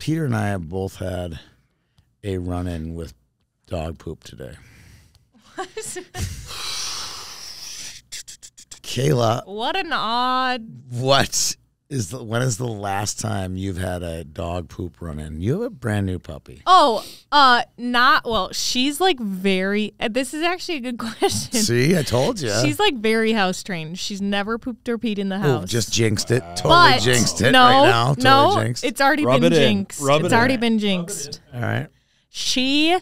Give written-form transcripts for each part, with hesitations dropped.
Peter and I have both had a run-in with dog poop today. Kayla. What an odd. When is the last time you've had a dog poop run-in? You have a brand new puppy. Oh, she's like very, this is actually a good question. See, I told you. She's like very house trained. She's never pooped or peed in the house. Oh, just jinxed it. Totally jinxed it right now. Totally jinxed. It's already been jinxed. It's already been jinxed. All right. She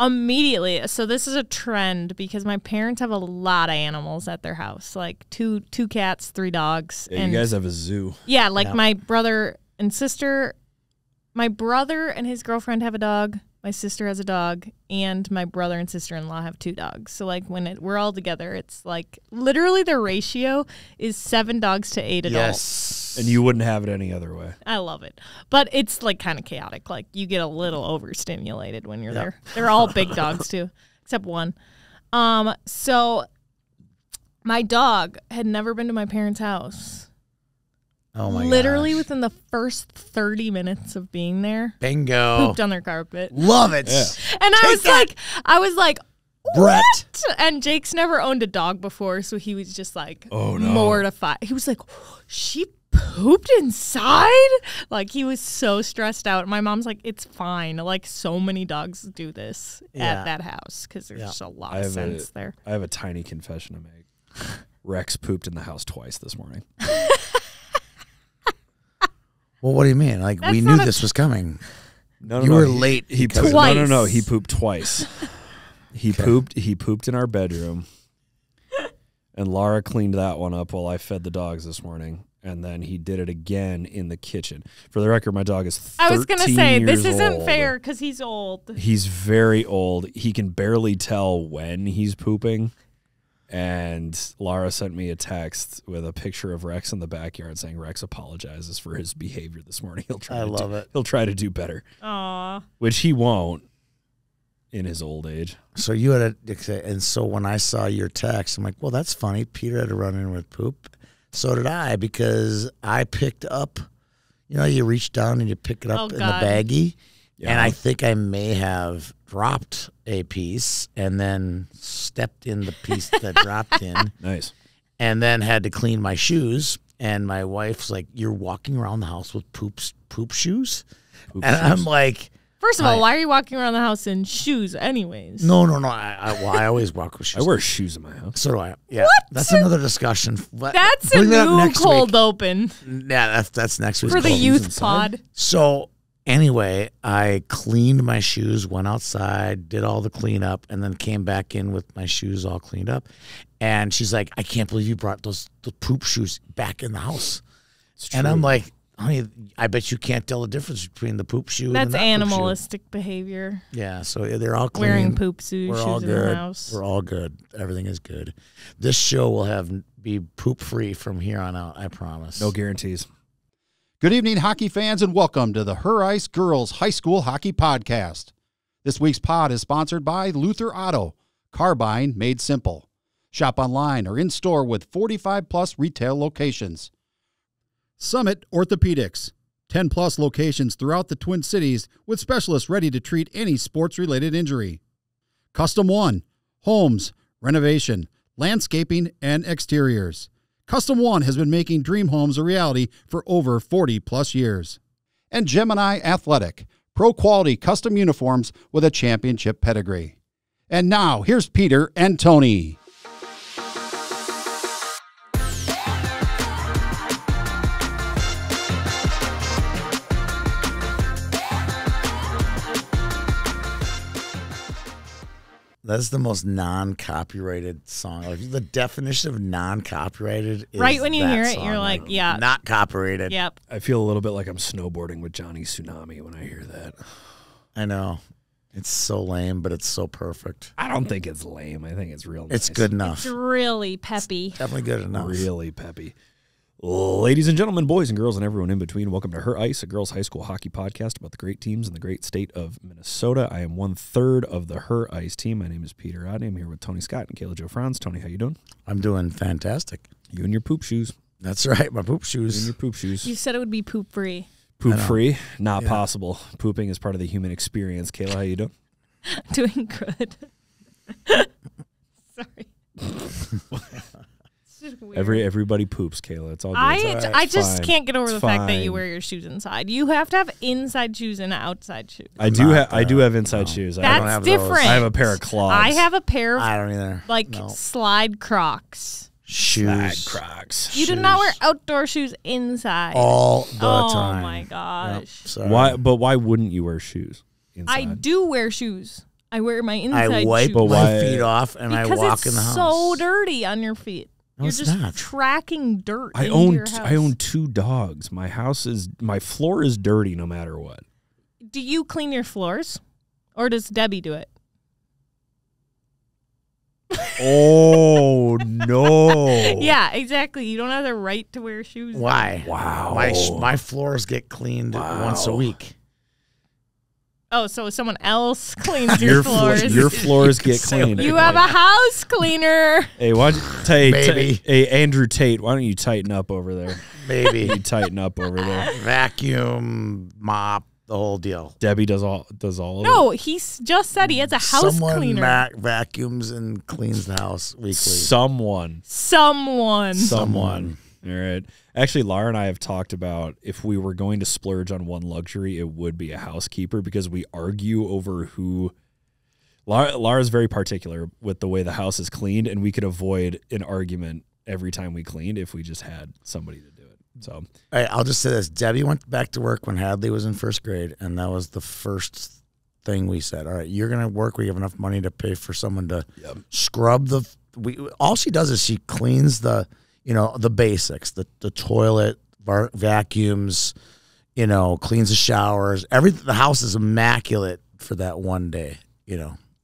immediately, so this is a trend because my parents have a lot of animals at their house, like two cats, 3 dogs. Yeah, and you guys have a zoo. Yeah, like my brother and sister, my brother and his girlfriend have a dog. My sister has a dog, and my brother and sister-in-law have 2 dogs. So, like, when we're all together, it's like literally the ratio is 7 dogs to 8 adults. Yes. And you wouldn't have it any other way. I love it. But it's, like, kind of chaotic. Like, you get a little overstimulated when you're there. They're all big dogs, too, except one. So my dog had never been to my parents' house. Oh my Literally gosh. within the first 30 minutes of being there. Bingo. Pooped on their carpet. Love it. Yeah. And I was like, Brett. what? And Jake's never owned a dog before, so he was just like mortified. He was like, she pooped inside? Like, he was so stressed out. My mom's like, it's fine. Like, so many dogs do this at that house because there's just a lot of sense there. I have a tiny confession to make. Rex pooped in the house twice this morning. Well, what do you mean? Like, we knew this was coming. No, you were late. He pooped. Twice. No. He pooped twice. He pooped in our bedroom, and Laura cleaned that one up while I fed the dogs this morning. And then he did it again in the kitchen. For the record, my dog is 13 I was going to say, this years isn't old. fair because he's old. He's very old. He can barely tell when he's pooping. And Laura sent me a text with a picture of Rex in the backyard saying Rex apologizes for his behavior this morning. He'll try to do better. Aw. Which he won't in his old age. So you had and so when I saw your text, I'm like, well, that's funny. Peter had to run in with poop. So did I, because I picked up, you reach down and you pick it up in the baggie. Yeah. And I think I may have dropped a piece and then stepped in the piece that dropped in. Nice. And then had to clean my shoes. And my wife's like, you're walking around the house with poop shoes? I'm like... First of all, why are you walking around the house in shoes anyways? No. I always walk with shoes. I wear shoes in my house. So do I. Yeah. What? That's another discussion. That's a new cold open. Yeah, that's next week's for the youth pod. So anyway, I cleaned my shoes, went outside, did all the cleanup, and then came back in with my shoes all cleaned up. And she's like, I can't believe you brought the poop shoes back in the house. And I'm like, honey, I bet you can't tell the difference between the poop shoe and the not animalistic poop shoe. Behavior. Yeah, so they're all clean. Wearing poop shoes in the house. We're all good. Everything is good. This show will be poop-free from here on out, I promise. No guarantees. Good evening, hockey fans, and welcome to the Her Ice Girls High School Hockey Podcast. This week's pod is sponsored by Luther Auto, car buying made simple. Shop online or in-store with 45-plus retail locations. Summit Orthopedics, 10-plus locations throughout the Twin Cities with specialists ready to treat any sports-related injury. Custom One, homes, renovation, landscaping, and exteriors. Custom One has been making dream homes a reality for over 40-plus years. And Gemini Athletic, pro-quality custom uniforms with a championship pedigree. And now, here's Peter and Tony. That's the most non-copyrighted song. Like, the definition of non-copyrighted is right when you hear it, song. you're like, yeah. Not copyrighted. Yep. I feel a little bit like I'm snowboarding with Johnny Tsunami when I hear that. I know. It's so lame, but it's so perfect. I don't think it's lame. I think it's real nice. It's good enough. It's really peppy. Definitely good enough. Really peppy. Ladies and gentlemen, boys and girls, and everyone in between, welcome to Her Ice, a girls' high school hockey podcast about the great teams in the great state of Minnesota. I am 1/3 of the Her Ice team. My name is Peter Rodney. I'm here with Tony Scott and Kayla Jo Franz. Tony, how you doing? I'm doing fantastic. You and your poop shoes. That's right, my poop shoes. You and your poop shoes. You said it would be poop-free. Poop free? Not possible. Pooping is part of the human experience. Kayla, how you doing? Doing good. Sorry. Everybody poops, Kayla. It's all good. I just can't get over the fact that you fine. wear your shoes inside. You have to have inside shoes and outside shoes. I do have inside shoes. That's I don't have different. those. I have a pair of clogs. I have a pair of I don't either. slide Crocs. Shoes. Crocs. You do not wear outdoor shoes inside. All the time. Oh my gosh. Sorry. Why wouldn't you wear shoes inside? I do wear shoes. I wear my inside I wipe shoes. my feet off and because I walk it's in the house. so dirty on your feet. No, You're it's just not. tracking dirt. I into own your house. I own 2 dogs. My floor is dirty no matter what. Do you clean your floors, or does Debbie do it? Oh no! Yeah, exactly. You don't have the right to wear shoes. Why? Wow. My floors get cleaned once a week. Oh, so someone else cleans your floors. Your floors get say cleaned. You have a house cleaner. Hey, why don't you, Maybe. hey, Andrew Tate, why don't you tighten up over there? Maybe. You tighten up over there. Vacuum, mop, the whole deal. Debbie does all of No, he just said he has a house Someone cleaner. vacuums and cleans the house weekly. it. Someone. All right. Actually, Laura and I have talked about if we were going to splurge on one luxury, it would be a housekeeper because we argue over who. Laura's very particular with the way the house is cleaned, and we could avoid an argument every time we cleaned if we just had somebody to do it. So I'll just say this. Debbie went back to work when Hadley was in first grade, and that was the first thing we said. All right, you're going to work. We have enough money to pay for someone to scrub the. All she does is she cleans the basics, the toilet, vacuums, cleans the showers. The house is immaculate for that one day.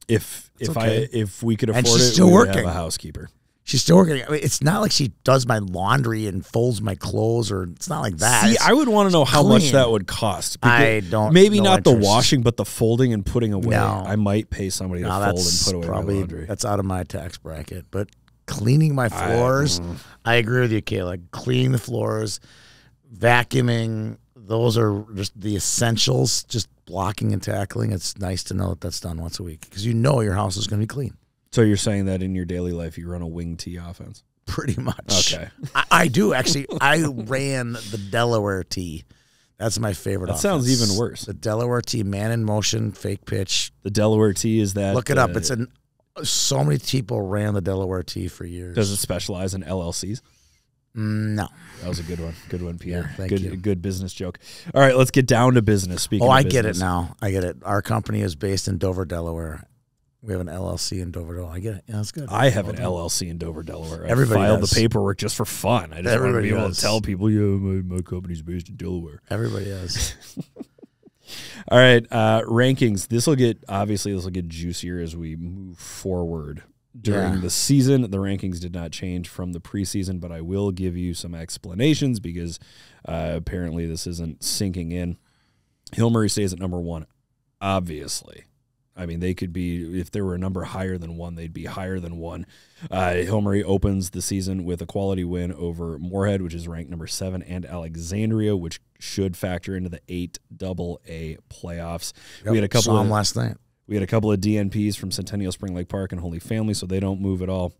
if okay. if we could And afford she's it, still we would working. have a housekeeper. She's still working. I mean, it's not like she does my laundry and folds my clothes, or it's not like that. See, It's I would want to know how much clean. that would cost. I don't. Maybe no not the interest. washing, but the folding and putting away. No. I might pay somebody to No, fold and that's put away probably my laundry. that's out of my tax bracket. But cleaning my floors, I agree with you, Kayla. Cleaning the floors, vacuuming, those are just the essentials. Just blocking and tackling. It's nice to know that that's done once a week because your house is going to be clean. So you're saying that in your daily life you run a wing tee offense? Pretty much. Okay. I do actually. I ran the Delaware tee. That's my favorite. That sounds offense. even worse. The Delaware tee, man in motion, fake pitch. The Delaware tee is that. Look it up. It's so many people ran the Delaware tee for years. Does it specialize in LLCs? No. That was a good one. Good one, Pierre. Yeah, thank you. Good business joke. All right, let's get down to business. Speaking of I business. get it now. I get it. Our company is based in Dover, Delaware. We have an LLC in Dover, Delaware. I get it. Yeah, that's good. I have an LLC in Dover, Delaware. I Everybody filed does. the paperwork just for fun. I just want to Everybody be able does. to tell people, yeah, my company's based in Delaware. Everybody is. All right, rankings. This will get juicier as we move forward. During the season, the rankings did not change from the preseason, but I will give you some explanations because apparently this isn't sinking in. Hill Murray stays at number 1, obviously. I mean, they could be, if there were a number higher than 1, they'd be higher than 1. Hill Murray opens the season with a quality win over Moorhead, which is ranked number 7, and Alexandria, which should factor into the 8AA playoffs. Yep. We had a couple Saw of him last night. We had a couple of DNPs from Centennial Spring Lake Park and Holy Family, so they don't move at all.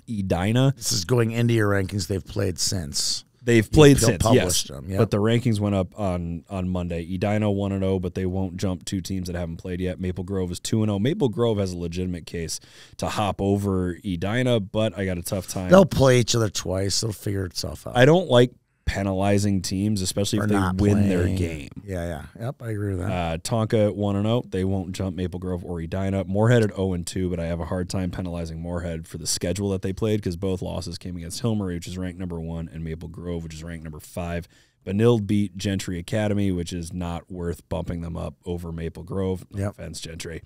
Edina. This is going into your rankings. They've played since. They've played He'll since, publish yes. them, yep. But the rankings went up on Monday. Edina 1-0, but they won't jump 2 teams that haven't played yet. Maple Grove is 2-0. Maple Grove has a legitimate case to hop over Edina, but I got a tough time. They'll play each other twice. They'll figure itself out. I don't like penalizing teams, especially Or if they not win their playing. game. Yeah. Yep, I agree with that. Tonka 1-0. They won't jump Maple Grove or Edina. Moorhead at 0-2, but I have a hard time penalizing Moorhead for the schedule that they played because both losses came against Hill Murray, which is ranked number 1, and Maple Grove, which is ranked number 5. Benilde beat Gentry Academy, which is not worth bumping them up over Maple Grove. No offense, Gentry.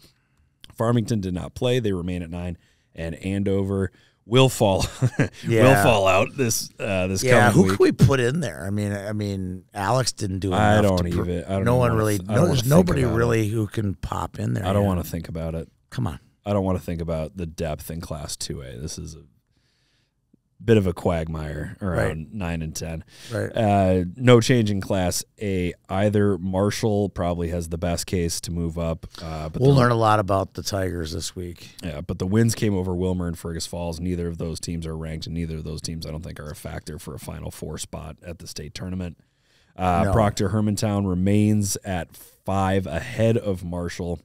Farmington did not play. They remain at 9, and Andover will fall out this Yeah, coming who week. can we put in there? I mean, Alex didn't do enough. There's nobody really who can pop in there. I don't want to think about it. Come on. I don't want to think about the depth in Class 2A. bit of a quagmire around 9 and 10. Right. No change in Class A either. Marshall probably has the best case to move up. But we'll learn a lot about the Tigers this week. Yeah, but the wins came over Wilmer and Fergus Falls. Neither of those teams are ranked, and neither of those teams I don't think are a factor for a Final Four spot at the state tournament. No. Proctor Hermantown remains at 5 ahead of Marshall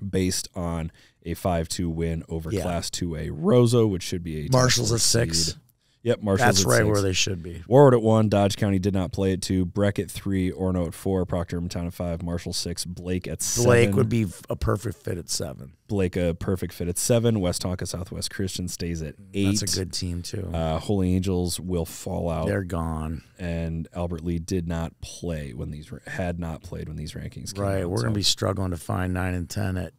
based on a 5-2 win over Class 2A Roseau, which should be a Marshall's at 6. Yep, Marshall's That's at right 6. where they should be. Warwood at 1, Dodge County did not play at 2, Breck at 3, Orono at 4, Proctor Hermantown at 5, Marshall 6, Blake at 7. Blake would be a perfect fit at 7. Blake a perfect fit at 7. West Tonka Southwest Christian stays at 8. That's a good team too. Holy Angels will fall out. They're gone. And Albert Lee did not play when these had not played when these rankings came Right, out, we're going to be struggling to find 9 and 10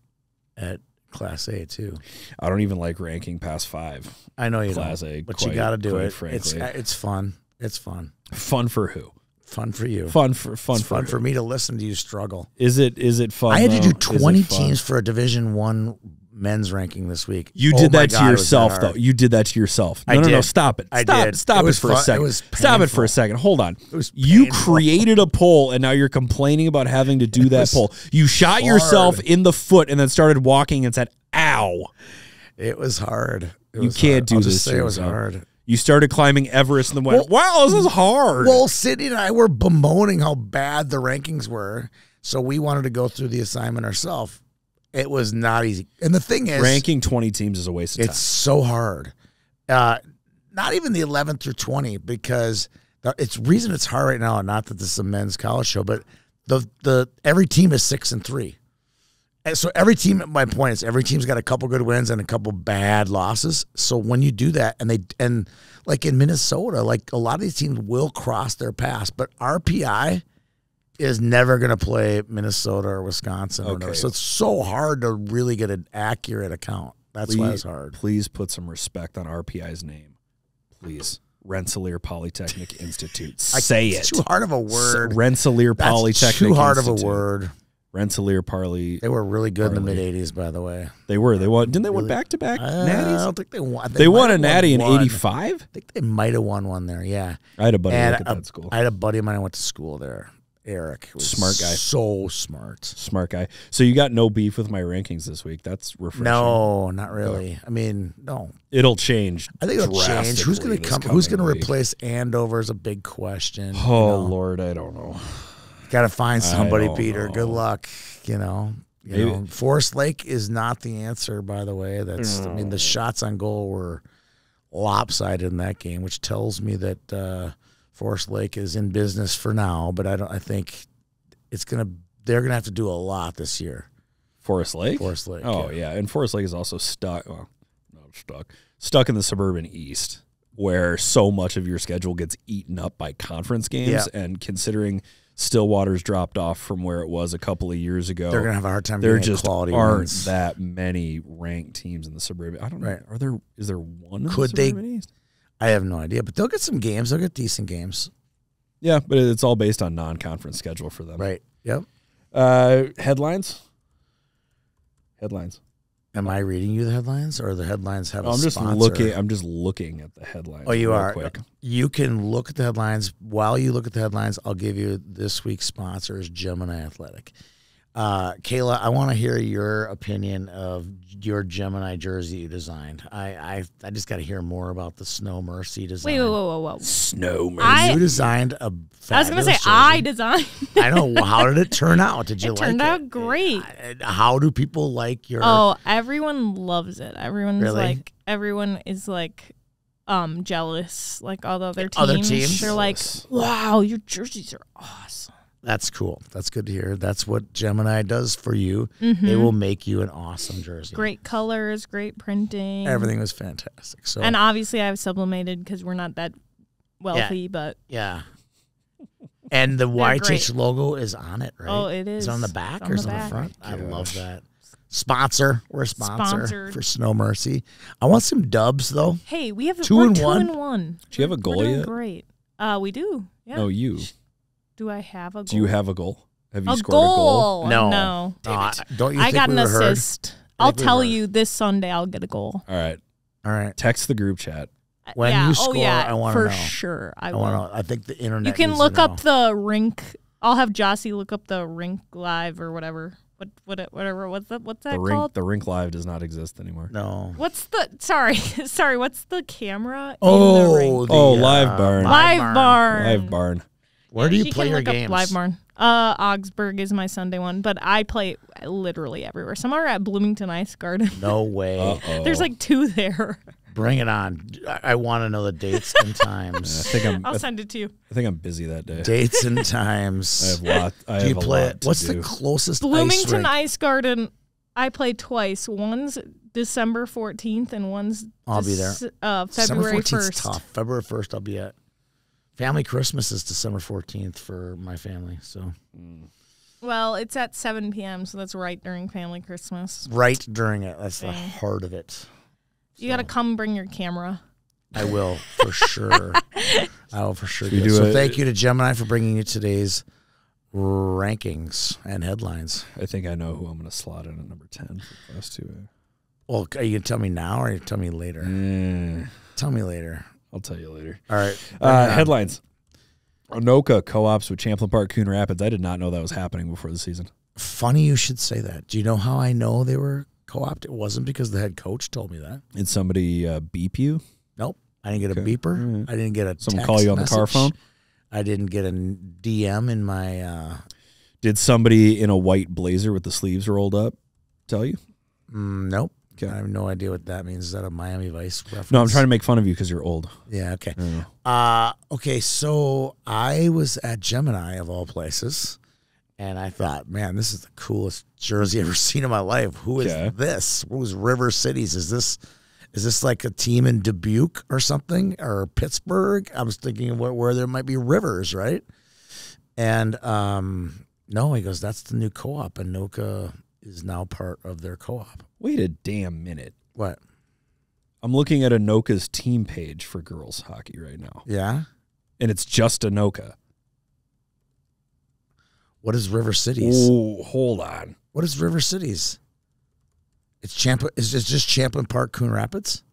at Class A too. I don't even like ranking past 5. I know you Class don't, A, but quite, you got to do it. Frankly. It's fun. It's fun. Fun for who? Fun for you. Fun for me to listen to you struggle. Is it fun? I had to do though? 20 teams for a Division I men's ranking this week. You did that to yourself, though. You did that to yourself. No, stop it. Stop it for a second. Stop it for a second. Hold on. You created a poll, and now you're complaining about having to do that poll. You shot yourself in the foot and then started walking and said, ow. It was hard. You can't do this. It was hard. You started climbing Everest and then went, wow, this is hard. Well, Sydney and I were bemoaning how bad the rankings were, so we wanted to go through the assignment ourselves. It was not easy. And the thing is, ranking 20 teams is a waste of time. It's so hard. Not even the 11th through 20, because it's reason it's hard right now, not that this is a men's college show, but the every team is 6 and 3. And so every team, my point is, every team's got a couple good wins and a couple bad losses. So when you do that, and like in Minnesota, like a lot of these teams will cross their paths, but RPI is never going to play Minnesota or Wisconsin. Okay. So it's so hard to really get an accurate account. That's why it's hard. Please put some respect on RPI's name. Please. Rensselaer Polytechnic Institute. Say it. It's too hard of a word. Rensselaer Polytechnic Institute. Too hard Institute. of a word. Rensselaer Parley. They were really good in the mid-'80s, by the way. They were. They won. Didn't they win back-to-back natties? I don't think they won. They won a natty in 85? I think they might have won one there, yeah. I had a buddy work at that school. I had a buddy of mine who went to school there, Eric. Smart guy. So smart. Smart guy. So you got no beef with my rankings this week. That's refreshing. No, not really. I mean, no. It'll change. I think it'll change. Who's going to come? Who's going to replace Andover is a big question. Oh, Lord, I don't know. Got to find somebody, Peter. Good luck. You know, Forest Lake is not the answer, by the way. I mean, the shots on goal were lopsided in that game, which tells me that Forest Lake is in business for now. But I think they're gonna have to do a lot this year. Forest Lake. Oh yeah, and Forest Lake is also stuck. Well, not stuck in the suburban east, where so much of your schedule gets eaten up by conference games, and considering Stillwater's dropped off from where it was a couple of years ago, they're gonna have a hard time. There just quality aren't wins. that many ranked teams in the suburban. I don't know. Are there? Is there one? In Could the they? suburban east? I have no idea, but they'll get some games. They'll get decent games. Yeah, but it's all based on non-conference schedule for them. Right. Yep. Headlines. Am I reading you the headlines, or the headlines have a I'm just sponsor? I'm just looking at the headlines. Oh, you are. Quick. You can look at the headlines. While you look at the headlines, I'll give you this week's sponsors, Gemini Athletic. Kayla, I want to hear your opinion of your Gemini jersey you designed. I just got to hear more about the Snow Mercy design. Whoa. Snow Mercy. You designed a I was going to say, jersey. I designed it. I know. How did it turn out? Did you like it? It turned out great. How do people like your... Oh, everyone loves it. Everyone is like jealous. Like all the other teams. They're like, wow, your jerseys are awesome. That's cool. That's good to hear. That's what Gemini does for you. They will make you an awesome jersey. Great colors, great printing. Everything was fantastic. So, and obviously I've sublimated because we're not that wealthy, but yeah. And the YTH logo is on it, right? Oh, it is. Is it on the back or is it on the front? Gosh. I love that. Sponsor. We're a sponsor for Snow Mercy. I want some dubs, though. Hey, we have 2 and 1. 2 and 1. Do you have a goal yet? Great. We do. Yeah. No, you. Do I have a goal? Do you have a goal? Have you scored a goal? No. Don't you I think got an assist. I'll tell were. you this Sunday I'll get a goal. All right. All right. Text the group chat. When yeah. you score, I want to know. For sure. I want to. I think the internet. You can needs look to know. up the rink. I'll have Jossie look up the rink live or whatever. Whatever. What's that called? The rink live does not exist anymore. No. What's the sorry? What's the camera? Oh, in the rink? Live barn. Live barn. Where do you She play can your look up games? Live barn. Augsburg is my Sunday one, but I play literally everywhere. Some are at Bloomington Ice Garden. No way. Uh-oh. There's like 2 there. Bring it on. I want to know the dates and times. I'll send it to you. I think I'm busy that day. Dates and times. I have a lot. Do you play lot it? What's to the do. closest Bloomington ice rink? Ice Garden, I play twice. One's December 14th and one's I'll be there. February December 14th 1st. tough. February 1st I'll be at. Family Christmas is December 14th for my family. So Well, it's at 7 p.m., so that's right during family Christmas. right during it. That's the Dang. heart of it. You got to come bring your camera. I will for sure. I will for sure. Should we Do it. do So a- thank you to Gemini for bringing you today's rankings and headlines. I think I know who I'm going to slot in at number 10 for Class 2A. Well, are you going to tell me now or are you going to tell me later? Tell me later. I'll tell you later. All right. Headlines. Anoka co-ops with Champlain Park Coon Rapids. I did not know that was happening before the season. Funny you should say that. Do you know how I know they were co-opted? It wasn't because the head coach told me that. Did somebody beep you? Nope. I didn't get a Okay. beeper. All right. I didn't get a Someone text call you on the car message. phone? I didn't get a DM in my Did somebody in a white blazer with the sleeves rolled up tell you? nope. Okay. I have no idea what that means. Is that a Miami Vice reference? No, I'm trying to make fun of you because you're old. Yeah, okay. I don't know. Okay, so I was at Gemini of all places, and I thought, man, this is the coolest jersey I've ever seen in my life. Who is Okay. this? Who's River Cities? Is this like a team in Dubuque or something, or Pittsburgh? I was thinking of where there might be rivers, right? And no, he goes, that's the new co-op. Anoka is now part of their co-op. Wait a damn minute. What? I'm looking at Anoka's team page for girls hockey right now, Yeah? and it's just Anoka. What is River Cities? Oh, hold on. What is River Cities? It's just Champlain Park, Coon Rapids?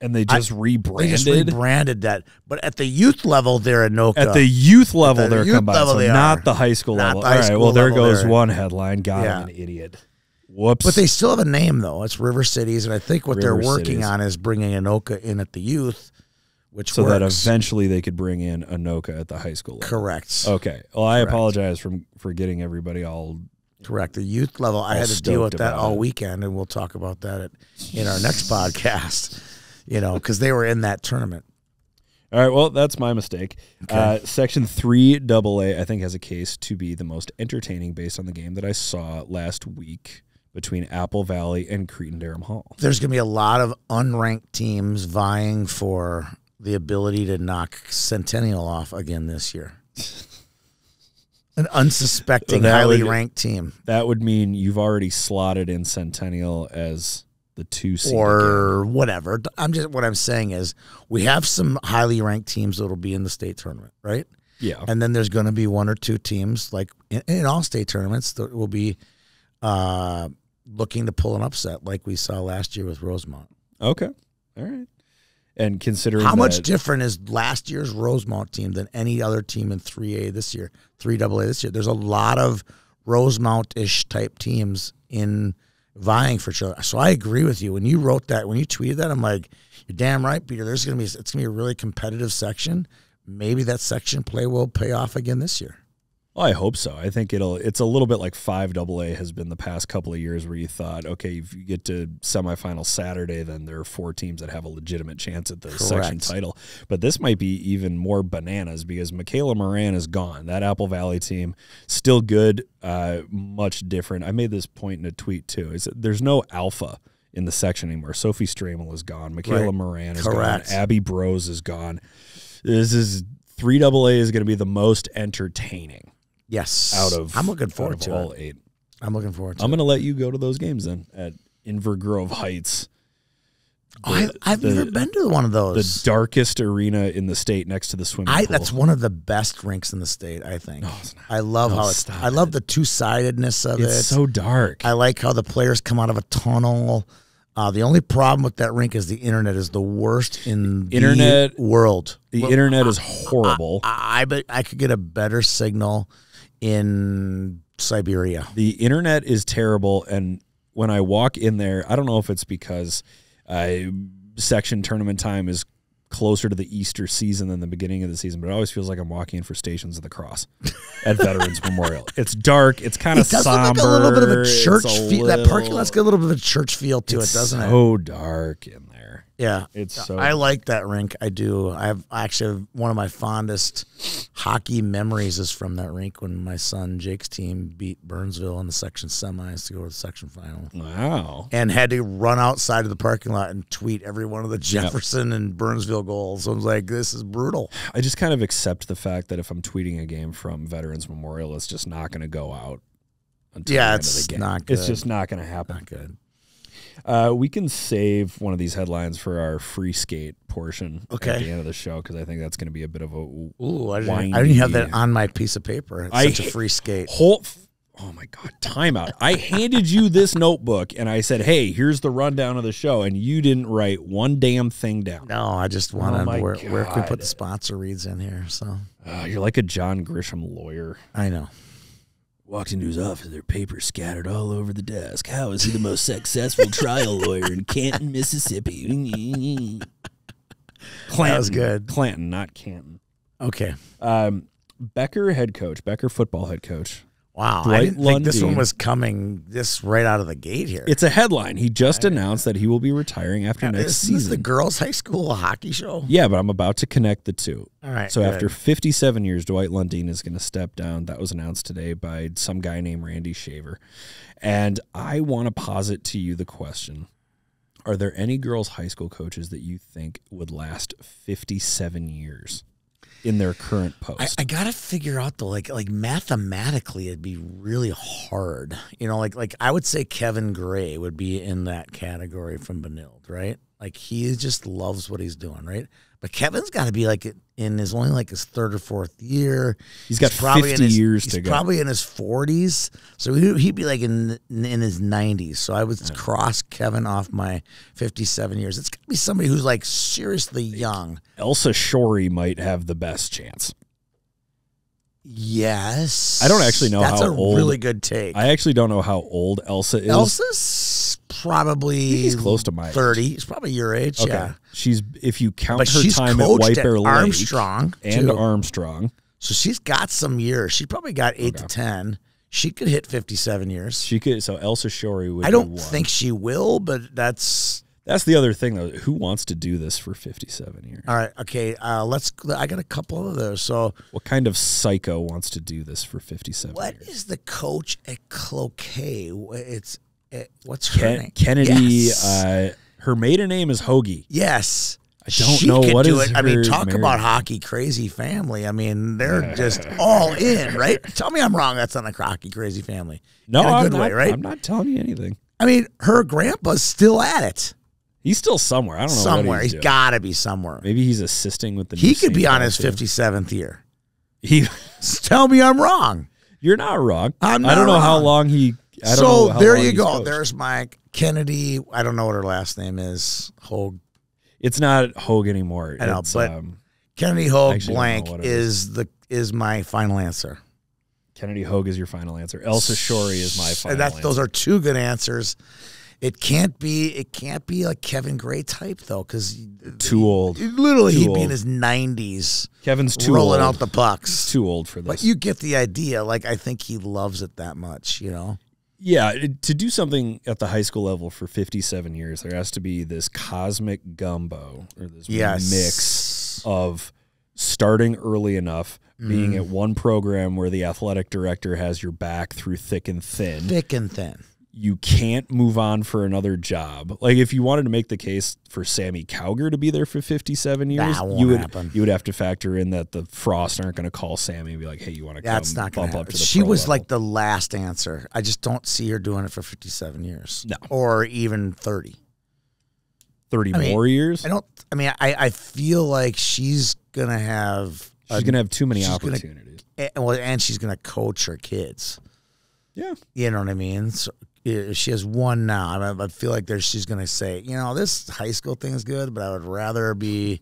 And they just They rebranded. just rebranded that. But at the youth level, they're Anoka. At the youth level, At the they're youth combined, level so they not are. the high school Not level. the All high right, school well, there level, goes they're- one headline. God, Yeah. I'm an idiot. Whoops. But they still have a name, though. It's River Cities, and I think what they're River working Cities. on is bringing Anoka in at the youth, which so works. that eventually they could bring in Anoka at the high school level. Correct. Okay. Well, I Correct. apologize for getting everybody all. Correct. The youth level, I had to deal with stoked that about all it. weekend, and we'll talk about that in our next podcast, because they were in that tournament. All right. Well, that's my mistake. Okay. Section 3AA, I think, has a case to be the most entertaining based on the game that I saw last week between Apple Valley and Cretin-Derham Hall. There's going to be a lot of unranked teams vying for the ability to knock Centennial off again this year. An unsuspecting, That highly would- ranked team. That would mean you've already slotted in Centennial as the 2 seed. Or whatever. What I'm saying is we have some highly ranked teams that'll be in the state tournament, right? Yeah. And then there's going to be 1 or 2 teams, like in all state tournaments, that will be looking to pull an upset, like we saw last year with Rosemont. Okay. All right. And considering How much that- different is last year's Rosemont team than any other team in 3A this year, 3AA this year? There's a lot of Rosemont-ish type teams in vying for each other. So I agree with you. When you wrote that, when you tweeted that, I'm like, you're damn right, Peter. It's gonna be a really competitive section. Maybe that section play will pay off again this year. Well, I hope so. I think it's a little bit like 5AA has been the past couple of years where you thought, okay, if you get to semifinal Saturday, then there are 4 teams that have a legitimate chance at the section title. But this might be even more bananas because Michaela Moran is gone. That Apple Valley team, still good, much different. I made this point in a tweet too. Is that there's no alpha in the section anymore. Sophie Stramel is gone. Michaela Moran is Correct. gone. Abby Brose is gone. This is 3AA is going to be the most entertaining. Yes. I'm looking forward to all it. 8. I'm looking forward to I'm it. going to let you go to those games then at Inver Grove Heights. I've never been to one of those. The darkest arena in the state next to the swimming pool. That's one of the best rinks in the state, I think. No, it's not. I love No, how it's. stop I love the two-sidedness of it. It's so dark. I like how the players come out of a tunnel. The only problem with that rink is the internet is the worst in the world. The internet is horrible. I bet I could get a better signal in Siberia. The internet is terrible, and when I walk in there, I don't know if it's because section tournament time is closer to the Easter season than the beginning of the season, but it always feels like I'm walking in for Stations of the Cross at Veterans Memorial. It's dark. It's kind of somber. It does look like a little bit of a church feel. That parking lot's got a little bit of a church feel to it, doesn't it? It's so dark in there. Yeah. So I like that rink. I do. I have actually one of my fondest hockey memories is from that rink when my son Jake's team beat Burnsville in the section semis to go to the section final. Wow. And had to run outside of the parking lot and tweet every one of the Jefferson and Burnsville goals. So I was like, this is brutal. I just kind of accept the fact that if I'm tweeting a game from Veterans Memorial, it's just not going to go out until the end of the game. Not good. It's just not going to happen. Not good. We can save one of these headlines for our free skate portion at the end of the show because I think that's going to be a bit of a I didn't have that on my piece of paper. It's such a free skate. Oh my God, timeout. I handed you this notebook and I said, hey, here's the rundown of the show, and you didn't write one damn thing down. No, I just wanted where can we put the sponsor reads in here? So you're like a John Grisham lawyer. I know. Walked into his office, there are papers scattered all over the desk. How is he the most successful trial lawyer in Canton, Mississippi? Clanton. That was good. Clanton, not Canton. Okay. Becker football head coach. Wow, Dwight I didn't think this Lundeen. one was coming this right out of the gate here. It's a headline. He just announced that he will be retiring after next season. This is the girls' high school hockey show. Yeah, but I'm about to connect the two. All right. So after 57 years, Dwight Lundeen is going to step down. That was announced today by some guy named Randy Shaver. And I want to posit to you the question, are there any girls' high school coaches that you think would last 57 years in their current post? I gotta figure out though, like mathematically, it'd be really hard. You know, like I would say Kevin Gray would be in that category from Benilde, right? Like he just loves what he's doing, right? But Kevin's got to be like in his only like his third or fourth year. He's got 50 years to go. He's probably in his 40s, so he'd be like in his 90s. So I would cross Kevin off my 57 years. It's got to be somebody who's like seriously young. Elsa Shorey might have the best chance. Yes. I don't actually know That's how a old. really good take. I actually don't know how old Elsa is. Elsa's probably He's close to my 30. He's probably your age, Okay. yeah. She's if you count But her she's time at coached White at Bear Lake Armstrong and too. Armstrong. So she's got some years. She probably got 8 to 10. She could hit 57 years. She could. So Elsa Shorey would. I don't be one. think she will, but that's the other thing though. Who wants to do this for 57 years? all right. Okay, I got a couple of those. So What kind of psycho wants to do this for 57 what years? is the coach at Cloquet? What's her name? Kennedy. Yes. Her maiden name is Hoagie. Yes. I don't She know could what do is it. I mean, her talk marriage. about hockey crazy family. I mean, they're just all in, right? Tell me I'm wrong. That's not a hockey crazy family. No, in a I'm good not, way, right? I'm not telling you anything. I mean, her grandpa's still at it. He's still somewhere. I don't know Somewhere. what he's He's doing. got to be somewhere. Maybe he's assisting with the. He new could be St. on Paul his team. 57th year. He. Tell me I'm wrong. You're not wrong. I'm not I don't know how wrong. long he. I don't So know how there long you he's go. coached. There's my Kennedy. I don't know what her last name is. Hogue. It's not Hogue anymore. I know, It's, but Kennedy Hogue actually don't blank know what it is my final answer. Kennedy Hogue is your final answer. Elsa Shorey is my final answer. Those are two good answers. It can't be like Kevin Gray type though, because Too old. Literally, Too he'd be in old. his 90s. Kevin's too rolling old. out the pucks. He's too old for this. But you get the idea. Like I think he loves it that much. You know. Yeah, to do something at the high school level for 57 years, there has to be this cosmic gumbo or this mix of starting early enough, being at one program where the athletic director has your back through thick and thin. Thick and thin. You can't move on for another job. Like if you wanted to make the case for Sammy Cowger to be there for 57 years, That won't you happen. would have to factor in that the Frost aren't going to call Sammy and be like, "Hey, you want to come That's not going bump to up happen. to the She pro was level?" like the last answer. I just don't see her doing it for 57 years. No. Or even 30. 30 I mean, more years. I feel like she's going to have She's going to have too many she's gonna- opportunities. and she's going to coach her kids. Yeah. You know what I mean? So, she has one now. I feel like she's going to say, this high school thing is good, but I would rather be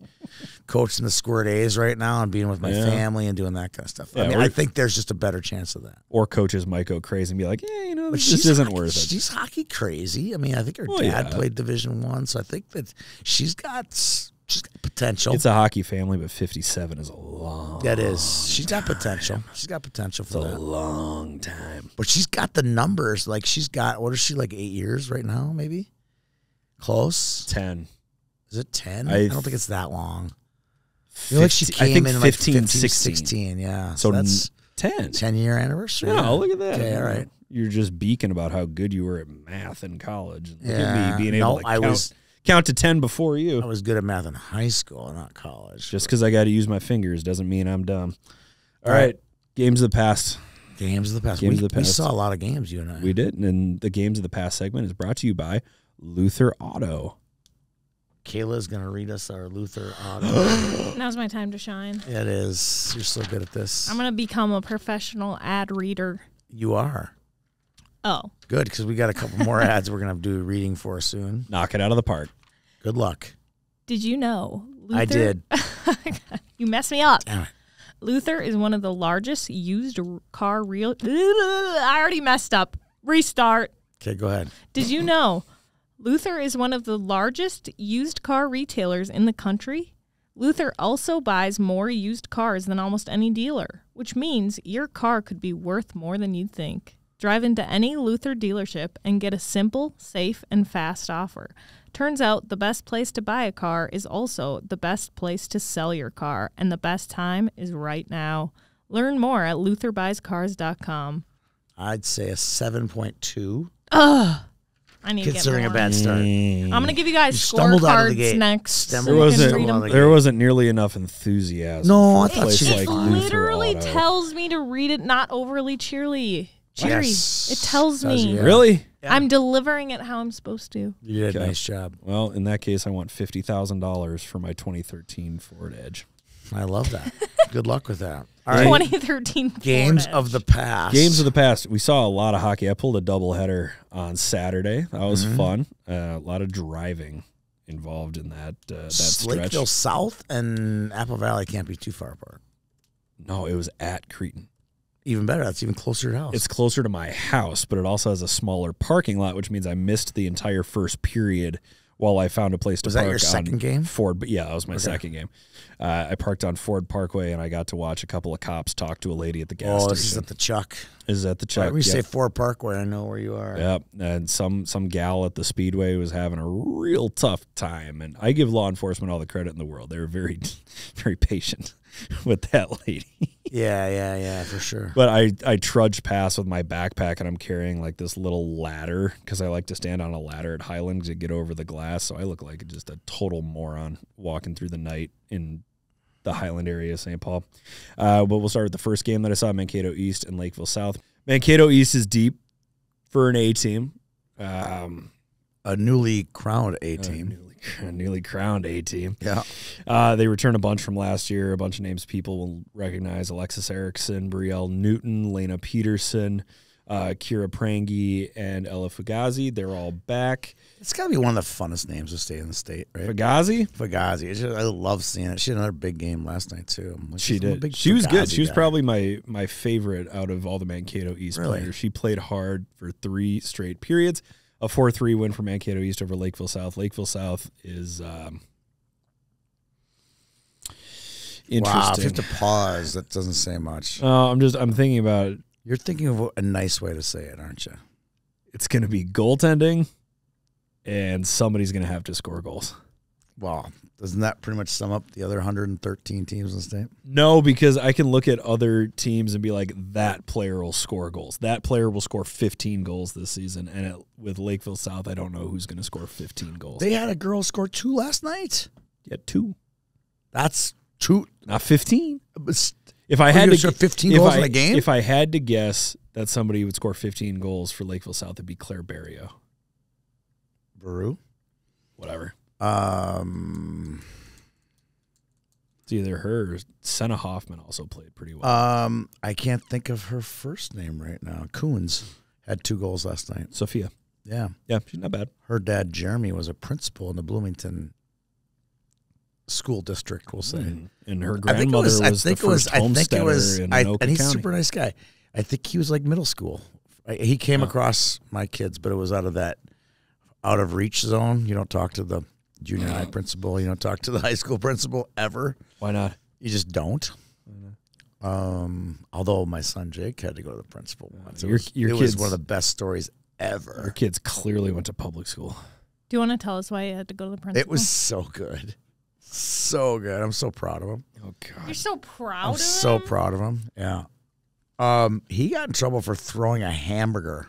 coaching the Squirt A's right now and being with my family and doing that kind of stuff. Yeah, I think there's just a better chance of that. Or coaches might go crazy and be like, this isn't worth it. She's hockey crazy. I mean, I think her dad played Division I, so I think that she's got potential. It's a hockey family, but 57 is a long. That is. She's got potential. She's got potential for that. It's a long time. But she's got the numbers. Like, she's got, what is she, like 8 years right now, maybe? Close? 10. Is it 10? I don't think it's that long. I feel 15, like she came in 15, like 15, 16, yeah. So that's 10. 10-year anniversary. Yeah, look at that. Okay, all right. You're just beaking about how good you were at math in college. Look Yeah. at me being able to count to 10 before you. I was good at math in high school, not college. Just because I got to use my fingers doesn't mean I'm dumb. All right. Games of the past. Games of the past. We saw a lot of games, you and I. We did. And the Games of the Past segment is brought to you by Luther Auto. Kayla's going to read us our Luther Auto. Now's my time to shine. Yeah, it is. You're so good at this. I'm going to become a professional ad reader. You are. Oh. Good, because we got a couple more ads we're going to do reading for soon. Knock it out of the park. Good luck. Did you know, Luther? I did. You messed me up. Damn it. Luther is one of the largest used car I already messed up. Restart. Okay, go ahead. Did you know Luther is one of the largest used car retailers in the country? Luther also buys more used cars than almost any dealer, which means your car could be worth more than you'd think. Drive into any Luther dealership and get a simple, safe, and fast offer. Turns out the best place to buy a car is also the best place to sell your car, and the best time is right now. Learn more at LutherBuysCars.com. I'd say a 7.2. Ugh. I need considering to get a bad start. I'm going to give you guys stumbled out of the scorecards gate. next. There wasn't nearly enough enthusiasm. No, I for a thought place she It like Luther literally Auto. tells me to read it not overly cheery. Yes. It tells me. you, yeah. Really? Yeah. I'm delivering it how I'm supposed to. You did a Okay. nice job. Well, in that case, I want $50,000 for my 2013 Ford Edge. I love that. Good luck with that. All right. 2013 Games Ford of the past. Games of the past. We saw a lot of hockey. I pulled a doubleheader on Saturday. That was fun. A lot of driving involved in that stretch. Lakeville South and Apple Valley can't be too far apart. No, it was at Cretin. Even better. That's even closer to your house. It's closer to my house, but it also has a smaller parking lot, which means I missed the entire first period while I found a place to Was park. that your second game? Ford, but yeah, that was my second game. I parked on Ford Parkway, and I got to watch a couple of cops talk to a lady at the gas station. This is at the Chuck. Is at the Chuck. Right, when you Yep. say Ford Parkway, I know where you are. Yep, and some gal at the Speedway was having a real tough time, and I give law enforcement all the credit in the world. They were very, very patient with that lady. Yeah, for sure. But I trudged past with my backpack, and I'm carrying like this little ladder because I like to stand on a ladder at Highland to get over the glass. So I look like just a total moron walking through the night in the Highland area of St. Paul. But we'll start with the first game that I saw, Mankato East and Lakeville South. Mankato East is deep for an A team. A newly crowned A team. Newly crowned A team. Yeah. They returned a bunch from last year. A bunch of names people will recognize: Alexis Erickson, Brielle Newton, Lena Peterson, Kira Prangi, and Ella Fugazi. They're all back. It's got to be one of the funnest names to stay in the state, right? Fugazi? Fugazi. I love seeing it. She had another big game last night, too. She did. She was good. She was probably my favorite out of all the Mankato East players. She played hard for 3 straight periods. A 4-3 win for Mankato East over Lakeville South. Lakeville South is interesting. Wow, if you have to pause, that doesn't say much. I'm thinking about. You're thinking of a nice way to say it, aren't you? It's going to be goaltending, and somebody's going to have to score goals. Well, doesn't that pretty much sum up the other 113 teams in the state? No, because I can look at other teams and be like, that player will score goals. That player will score 15 goals this season. And with Lakeville South, I don't know who's going to score 15 goals. They had a girl score 2 last night. Yeah, 2. That's 2. Not 15. If I You're had gonna to score 15 goals in a game? If I had to guess that somebody would score 15 goals for Lakeville South, it'd be Claire Barrio. Baru? Whatever. It's either her or Senna Hoffman also played pretty well. I can't think of her first name right now. Coons. Had 2 goals last night. Sophia. Yeah. Yeah, she's not bad. Her dad, Jeremy, was a principal in the Bloomington school district, we'll say. And her grandmother was the first homesteader in Anoka and he's a County. super nice guy. I think he was like middle school. He came across my kids, but it was out of reach zone. You don't talk to the junior high principal. You don't talk to the high school principal ever. Why not? You just don't. Although my son Jake had to go to the principal once. It was one of the best stories ever. Your kids clearly went to public school. Do you want to tell us why you had to go to the principal? It was so good. So good. I'm so proud of him. Oh, God. You're so proud I'm of him? so proud of him. Yeah. He got in trouble for throwing a hamburger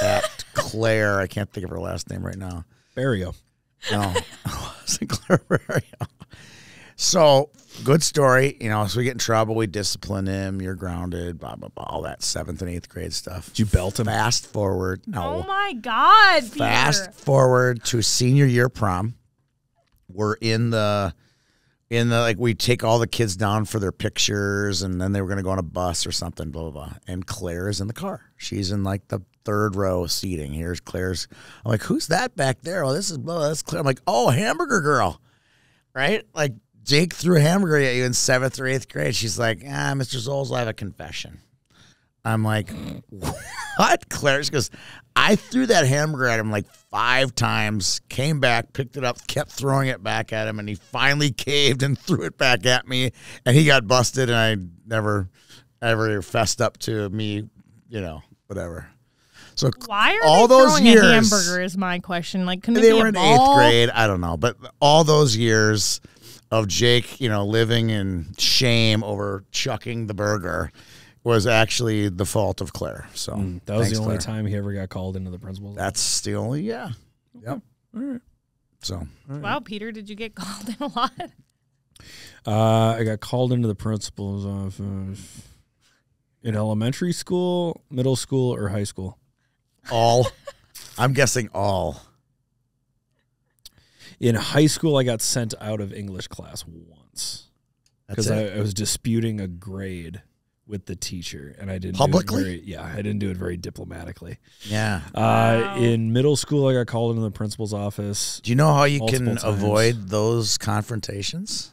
at Claire. I can't think of her last name right now. Barrio. No. It wasn't Claire Barrio. So, good story. So we get in trouble. We discipline him. You're grounded. Blah, blah, blah. All that 7th and 8th grade stuff. Did you belt him? Fast forward. No. Oh, my God, Peter. Fast forward to senior year prom. We're in the we take all the kids down for their pictures, and then they were going to go on a bus or something, blah, blah, blah. And Claire is in the car. She's in like the 3rd row seating. Here's Claire's. I'm like, who's that back there? Oh, that's Claire. I'm like, oh, hamburger girl. Right? Like Jake threw a hamburger at you in 7th or 8th grade. She's like, Mr. Zoles, I have a confession. I'm like, what? Claire, she goes, I threw that hamburger at him like 5 times, came back, picked it up, kept throwing it back at him, and he finally caved and threw it back at me, and he got busted, and I never ever fessed up to me, whatever. So why are all they those throwing years, a hamburger is my question. Like, couldn't they it be were a in ball? 8th grade, I don't know, but all those years of Jake, living in shame over chucking the burger was actually the fault of Claire. So that was thanks, the only Claire. time he ever got called into the principal's office. That's the only, yeah. Okay. Yep. All right. So. Wow, Peter, did you get called in a lot? I got called into the principal's office in elementary school, middle school, or high school. All. I'm guessing all. In high school, I got sent out of English class once because I was disputing a grade with the teacher, and I didn't publicly. I didn't do it very diplomatically. Yeah. Wow. In middle school, I got called into the principal's office. Do you know how you multiple can times. avoid those confrontations?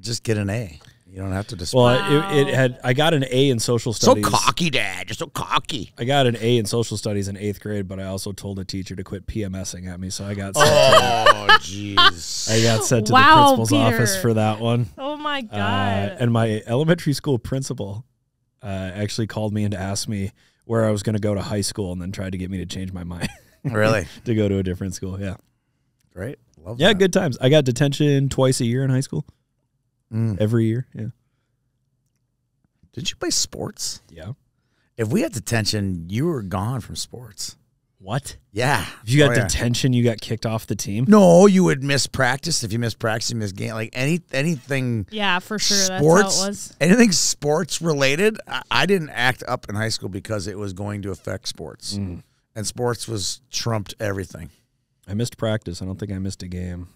Just get an A. You don't have to dispute. Well, I got an A in social studies. So cocky, Dad. You're so cocky. I got an A in social studies in 8th grade, but I also told a teacher to quit PMSing at me, so I got sent jeez. I got sent to Wow, the principal's Peter. office for that one. Oh, my God. And my elementary school principal actually called me and asked me where I was going to go to high school, and then tried to get me to change my mind. Really? To go to a different school, yeah. Great. Love Yeah, that. good times. I got detention twice a year in high school. Every year, yeah. Did you play sports? Yeah. If we had detention, you were gone from sports. What? Yeah. If you got detention, you got kicked off the team? No, you would miss practice. If you miss practice, you miss game. Like anything. Yeah, for sure. Sports, That's how it was. Anything sports related. I didn't act up in high school because it was going to affect sports, and sports was trumped everything. I missed practice. I don't think I missed a game.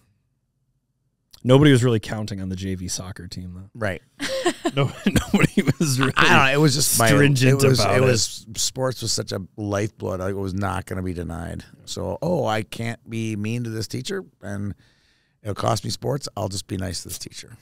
Nobody was really counting on the JV soccer team, though. Right. Nobody was really. I don't know. It was just stringent about it. It was sports was such a lifeblood. I was not going to be denied. So, I can't be mean to this teacher, and it'll cost me sports. I'll just be nice to this teacher.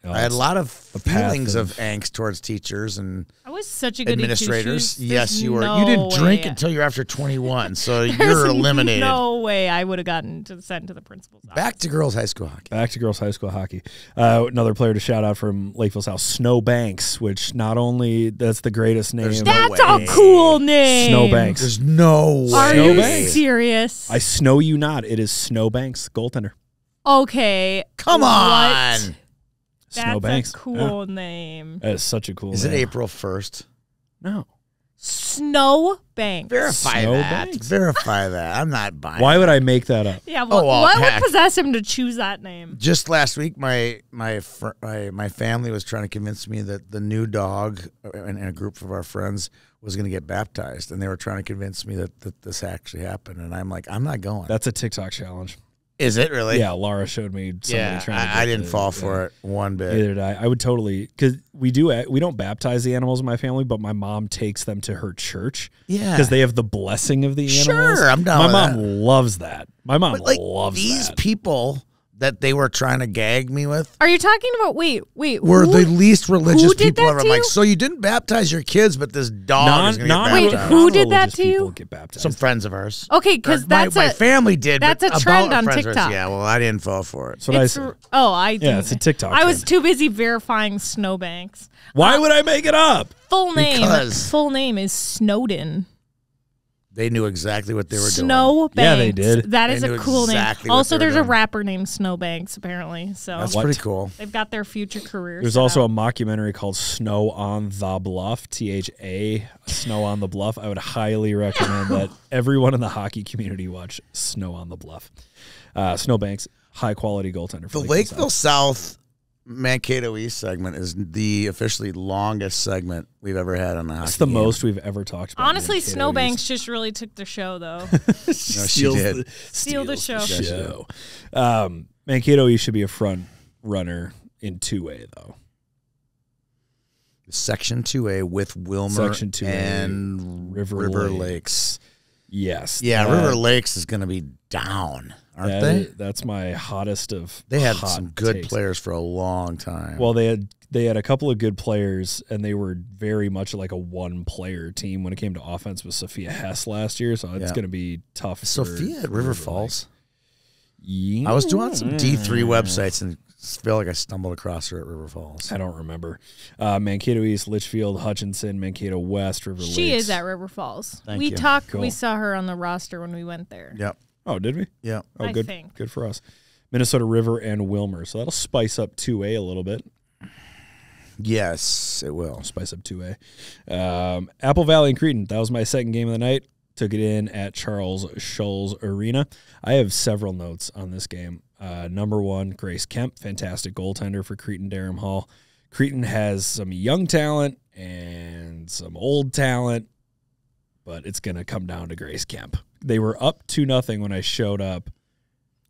I had a lot of feelings of angst towards teachers and I was such a good administrators. Yes, you were. No You didn't drink way. until you're after 21, so you're There's eliminated. No way I would have gotten sent to the principal's office. Back to girls' high school hockey. Back to girls' high school hockey. Another player to shout out from Lakeville South, Snow Banks, which not only that's the greatest name. That's a cool name. Snow Banks. There's no way. Are Snow you Banks. serious? I snow you not. It is Snow Banks, goaltender. Okay. Come what? on. Snow That's Banks. a cool name. That is such a cool Is name. it April 1st? No. Snow Banks. Verify Snow that. Banks? Verify that. I'm not buying Why it. would I make that up? Yeah, well, what heck. would possess him to choose that name? Just last week, my family was trying to convince me that the new dog and a group of our friends was going to get baptized, and they were trying to convince me that this actually happened. And I'm like, I'm not going. That's a TikTok challenge. Is it really? Yeah, Laura showed me somebody trying to I didn't fall for it one bit. Neither did I. I would totally, because we don't baptize the animals in my family, but my mom takes them to her church. Yeah. Because they have the blessing of the animals. Sure, I'm down My with mom that. loves that. My mom But, loves these that. people that they were trying to gag me with Are you talking about? Wait. were the least religious who did people that ever. to I'm like, you? so you didn't baptize your kids, but this dog is going to get Wait, baptized. who did that Non-religious to you? people get baptized. Some friends of ours. Okay, because that's my family did. that's but a trend about on friends of ours, TikTok. Yeah, well, I didn't fall for it. That's what I said. Yeah, it's a TikTok I was trend. too busy verifying Snowbanks. Why would I make it up? Full name Because- is Snowden. They knew exactly what they were doing. Snowbanks. Yeah, they did. That They is knew a cool exactly name. what Also, they were there's a doing. rapper named Snowbanks, apparently. So That's What? pretty cool. they've got their future careers. There's set also up. a mockumentary called Snow on the Bluff, THA, Snow on the Bluff. I would highly recommend that everyone in the hockey community watch Snow on the Bluff. Snowbanks, high-quality goaltender. For The Lakeville South Mankato East segment is the officially longest segment we've ever had on the hockey That's the game. most we've ever talked about. Honestly, Mankato Snowbanks East. just really took the show, though. No, she did. Steal the show. show. Mankato East should be a front runner in 2A, though. Section 2A with Wilmer Section 2A, and River Lakes. Yes. Yeah, that- River Lakes is going to be down, aren't they? That's my hottest of They had hot some good takes. players for a long time. Well, they had a couple of good players, and they were very much like a one-player team when it came to offense with Sophia Hess last year, so it's Yeah. going to be tough. Sophia at River Falls. Yeah. I was doing some D3 websites and feel like I stumbled across her at River Falls. I don't remember. Mankato East, Litchfield, Hutchinson, Mankato West, River Lakes. She is at River Falls. Thank we you. talked. Cool. We saw her on the roster when we went there. Yep. Oh, did we? Yep. Oh, I good. think. Good for us. Minnesota River and Wilmer. So that'll spice up 2A a little bit. Yes, it will. Spice up 2A. Apple Valley and Cretin. That was my second game of the night. Took it in at Charles Schulz Arena. I have several notes on this game. Number one, Grace Kemp, fantastic goaltender for Cretin-Derham Hall. Cretin has some young talent and some old talent, but it's going to come down to Grace Kemp. They were up 2-0 when I showed up,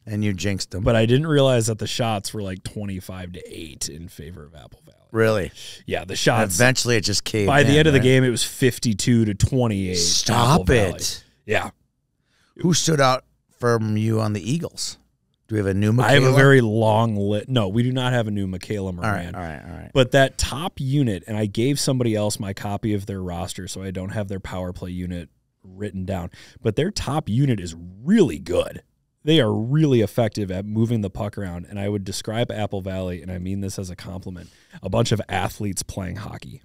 And you jinxed them. but I didn't realize that the shots were like 25-8 in favor of Apple Valley. Really? Yeah, the And shots. eventually it just caved By the in, end of the right? game, it was 52-28. Stop Apple Valley. it. Yeah. Who stood out from you on the Eagles? Do we have a new Michaela? I have a very long list. No, we do not have a new Michaela All right, Moran. all right, all right. But that top unit, and I gave somebody else my copy of their roster, so I don't have their power play unit written down. But their top unit is really good. They are really effective at moving the puck around, and I would describe Apple Valley, and I mean this as a compliment, a bunch of athletes playing hockey.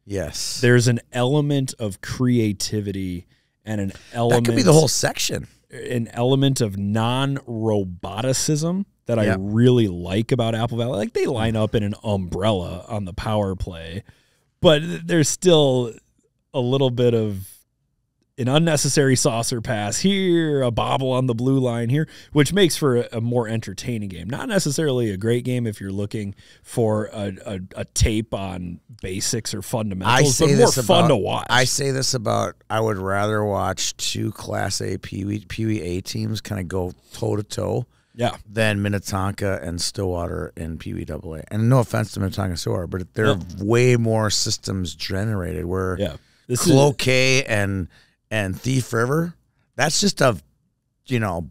Yes. There's an element of creativity and an element That could be the whole section. an element of non-roboticism that Yeah. I really like about Apple Valley. Like, they line up in an umbrella on the power play, but there's still a little bit of an unnecessary saucer pass here, a bobble on the blue line here, which makes for a more entertaining game. Not necessarily a great game if you're looking for a tape on basics or fundamentals, but more fun to watch. I say this about I would rather watch two Class A Pee Wee A teams kind of go toe to toe Yeah. than Minnetonka and Stillwater in Pee Wee AA. And no offense to Minnetonka and Stillwater, but they're way more systems generated. Where Yeah. Cloquet and Thief River, that's just a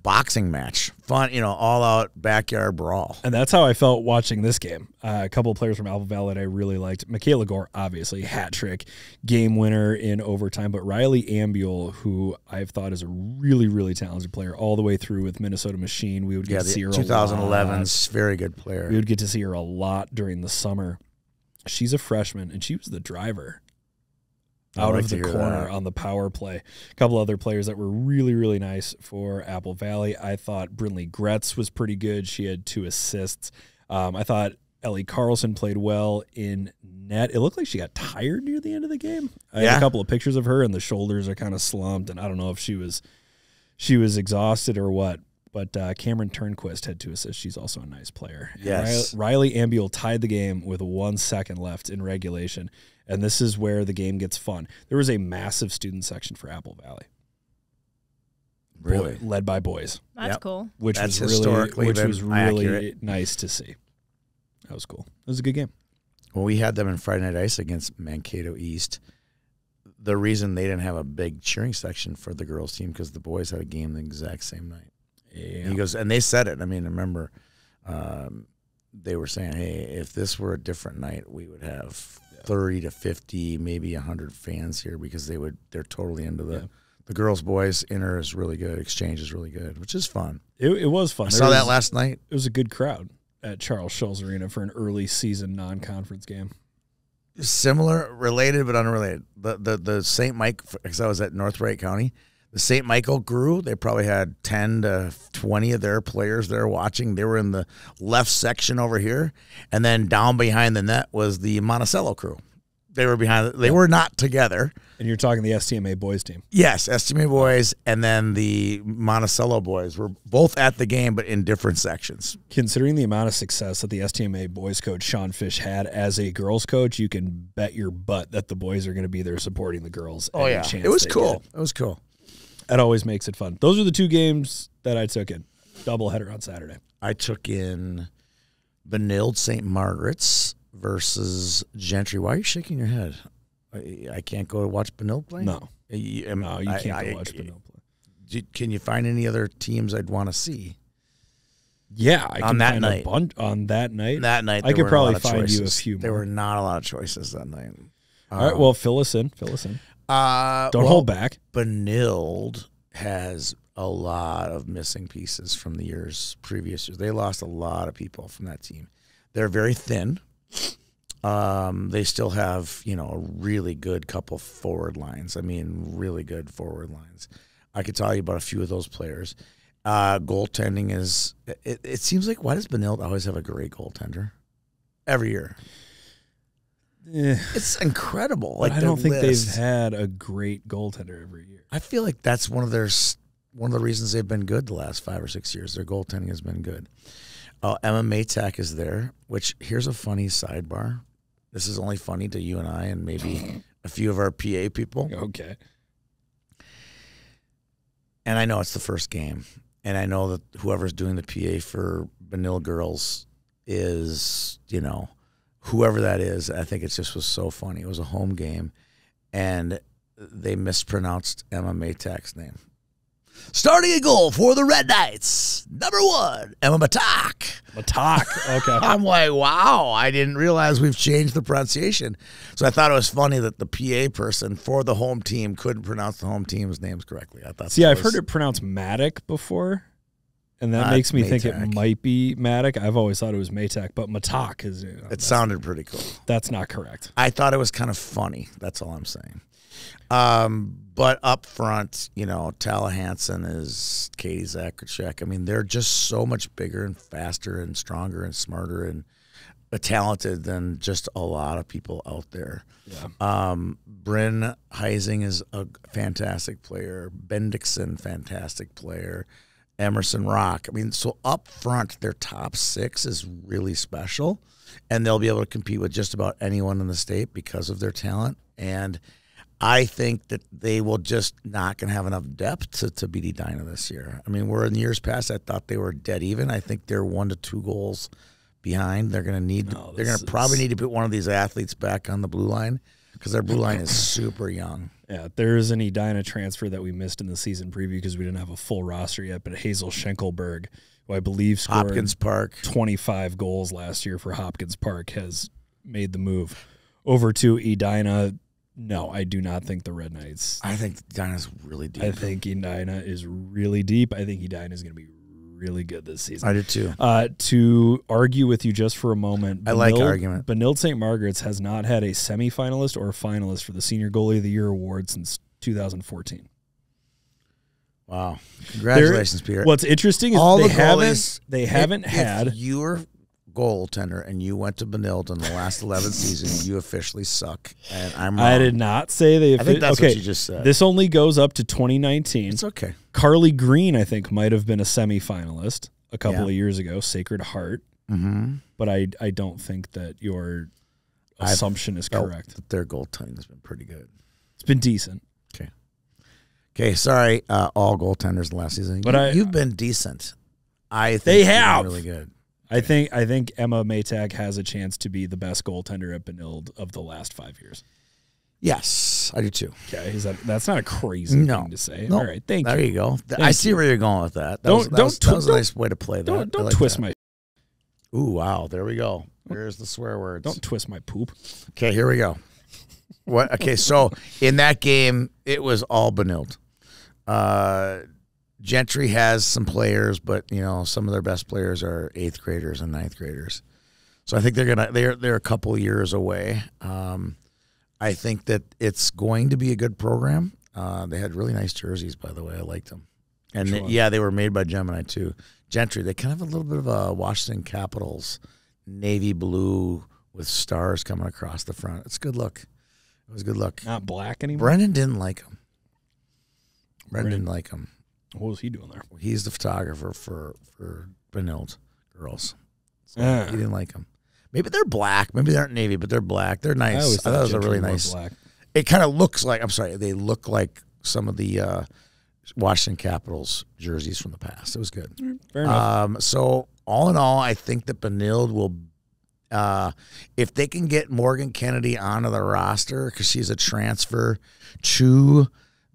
boxing match, fun, all out backyard brawl. And that's how I felt watching this game. A couple of players from Apple Valley that I really liked. Michaela Gore, obviously, hat trick, game winner in overtime. But Riley Ambuel, who I've thought is a really, really talented player all the way through with Minnesota Machine. We would get to see her 2011's very good player. We would get to see her a lot during the summer. She's a freshman, and she was the driver out of the corner on the power play. A couple other players that were really, really nice for Apple Valley. I thought Brinley Gretz was pretty good. She had 2 assists. I thought Ellie Carlson played well in net. It looked like she got tired near the end of the game. I had a couple of pictures of her, and the shoulders are kind of slumped, and I don't know if she was exhausted or what. But Cameron Turnquist had 2 assists. She's also a nice player. Yes. Riley Ambuel tied the game with 1 second left in regulation. And this is where the game gets fun. There was a massive student section for Apple Valley. Really? led by boys. That's cool. Which That's was historically really accurate. nice to see. That was cool. It was a good game. When we had them in Friday Night Ice against Mankato East, the reason they didn't have a big cheering section for the girls team because the boys had a game the exact same night. Yeah. And he goes, and they said it. I mean, remember, they were saying, hey, if this were a different night, we would have 30 to 50, maybe 100 fans here because they're totally into the girls boys. Inter is really good. Exchange is really good, which is fun. It was fun. I saw that last night. It was a good crowd at Charles Schulz Arena for an early season non-conference game. Similar, related, but unrelated. The St. Mike, because I was at North Wright County, the St. Michael crew, they probably had 10 to 20 of their players there watching. They were in the left section over here. And then down behind the net was the Monticello crew. They were behind. They were not together. And you're talking the STMA boys team. Yes, STMA boys and then the Monticello boys were both at the game, but in different sections. Considering the amount of success that the STMA boys coach Sean Fish had as a girls coach, you can bet your butt that the boys are going to be there supporting the girls. Oh, yeah. It was cool. It was cool. That always makes it fun. Those are the two games that I took in. Doubleheader on Saturday. I took in Benilde St. Margaret's versus Gentry. Why are you shaking your head? I can't go to watch Benilde play? No. You can't go watch Benilde play. Can you find any other teams I'd want to see? Yeah, I can on that find night. a bunch on that night. That night, I could probably find you a few more. There were not a lot of choices that night. All right, well, fill us in. Don't hold back. Benilde has a lot of missing pieces from the previous years. They lost a lot of people from that team. They're very thin. They still have, a really good couple forward lines. I mean, really good forward lines. I could tell you about a few of those players. Goaltending is, it seems like, why does Benilde always have a great goaltender? Every year. Yeah. It's incredible. But I don't think they've had a great goaltender every year. I feel like that's one of the reasons they've been good the last 5 or 6 years. Their goaltending has been good. Emma Maytak is there, which here's a funny sidebar. This is only funny to you and I and maybe a few of our PA people. Okay. And I know it's the first game. And I know that whoever's doing the PA for Benilde girls is, whoever that is. I think it just was so funny. It was a home game. And they mispronounced Emma Maytak's name. Starting a goal for the Red Knights, number 1, Emma Matak. Okay. I'm like, wow, I didn't realize we've changed the pronunciation. So I thought it was funny that the PA person for the home team couldn't pronounce the home team's names correctly. I thought. See, I've heard it pronounced Matic before, and that makes me think it might be Matic. I've always thought it was Matak, but Matak is. It sounded pretty cool. That's not correct. I thought it was kind of funny. That's all I'm saying. But up front, Tala Hansen is Katie Zakrachek. I mean, they're just so much bigger and faster and stronger and smarter and talented than just a lot of people out there. Yeah. Bryn Heising is a fantastic player. Bendixson, fantastic player. Emerson Rock. I mean, so up front, their top 6 is really special, and they'll be able to compete with just about anyone in the state because of their talent. And I think that they will just not going to have enough depth to beat Edina this year. I mean, where in years past I thought they were dead even. I think they're 1 to 2 goals behind. They're going to probably need to put one of these athletes back on the blue line because their blue line is super young. Yeah, there is an Edina transfer that we missed in the season preview because we didn't have a full roster yet, but Hazel Schenkelberg, who I believe scored Hopkins Park 25 goals last year for Hopkins Park, has made the move over to Edina. No, I do not think the Red Knights. I think Edina's really deep. I think Edina is really deep. I think Edina is going to be really good this season. I do too. To argue with you just for a moment, I like argument. Benilde St. Margaret's has not had a semifinalist or a finalist for the Senior Goalie of the Year award since 2014. Wow! Congratulations, Peter. What's interesting is they haven't had. If you were goaltender and you went to Benilde in the last 11th season, you officially suck. And I'm wrong. I did not say they. I think that's what you just said. This only goes up to 2019. It's okay. Carly Green, I think, might have been a semifinalist a couple of years ago. Sacred Heart, but I don't think that your assumption is correct. That their goaltending has been pretty good. It's been decent. Okay. Okay, sorry, all goaltenders last season. But you've been decent. I think they you've have been really good. I think Emma Maytag has a chance to be the best goaltender at Benilde of the last 5 years. Yes, I do too. Okay, that's not a crazy thing to say. No. All right, thank you. There you go. I see where you're going with that. That was a nice way to play that. Don't twist my. Ooh, wow! There we go. There's the swear words. Don't twist my poop. Okay, here we go. What? Okay, so in that game, it was all Benilde. Gentry has some players, but some of their best players are 8th graders and 9th graders. So I think they're a couple years away. I think that it's going to be a good program. They had really nice jerseys, by the way. I liked them. And they were made by Gemini too. Gentry, they kind of have a little bit of a Washington Capitals navy blue with stars coming across the front. It's a good look. It was a good look. Not black anymore? Brendan didn't like them. Brendan didn't like them. What was he doing there? He's the photographer for Benilde girls. So he didn't like them. Maybe they're black. Maybe they aren't navy, but they're black. They're nice. I thought it was a really nice. Black. It kind of looks like, they look like some of the Washington Capitals jerseys from the past. It was good. Fair enough. So all in all, I think that Benilde will, if they can get Morgan Kennedy onto the roster, because she's a transfer to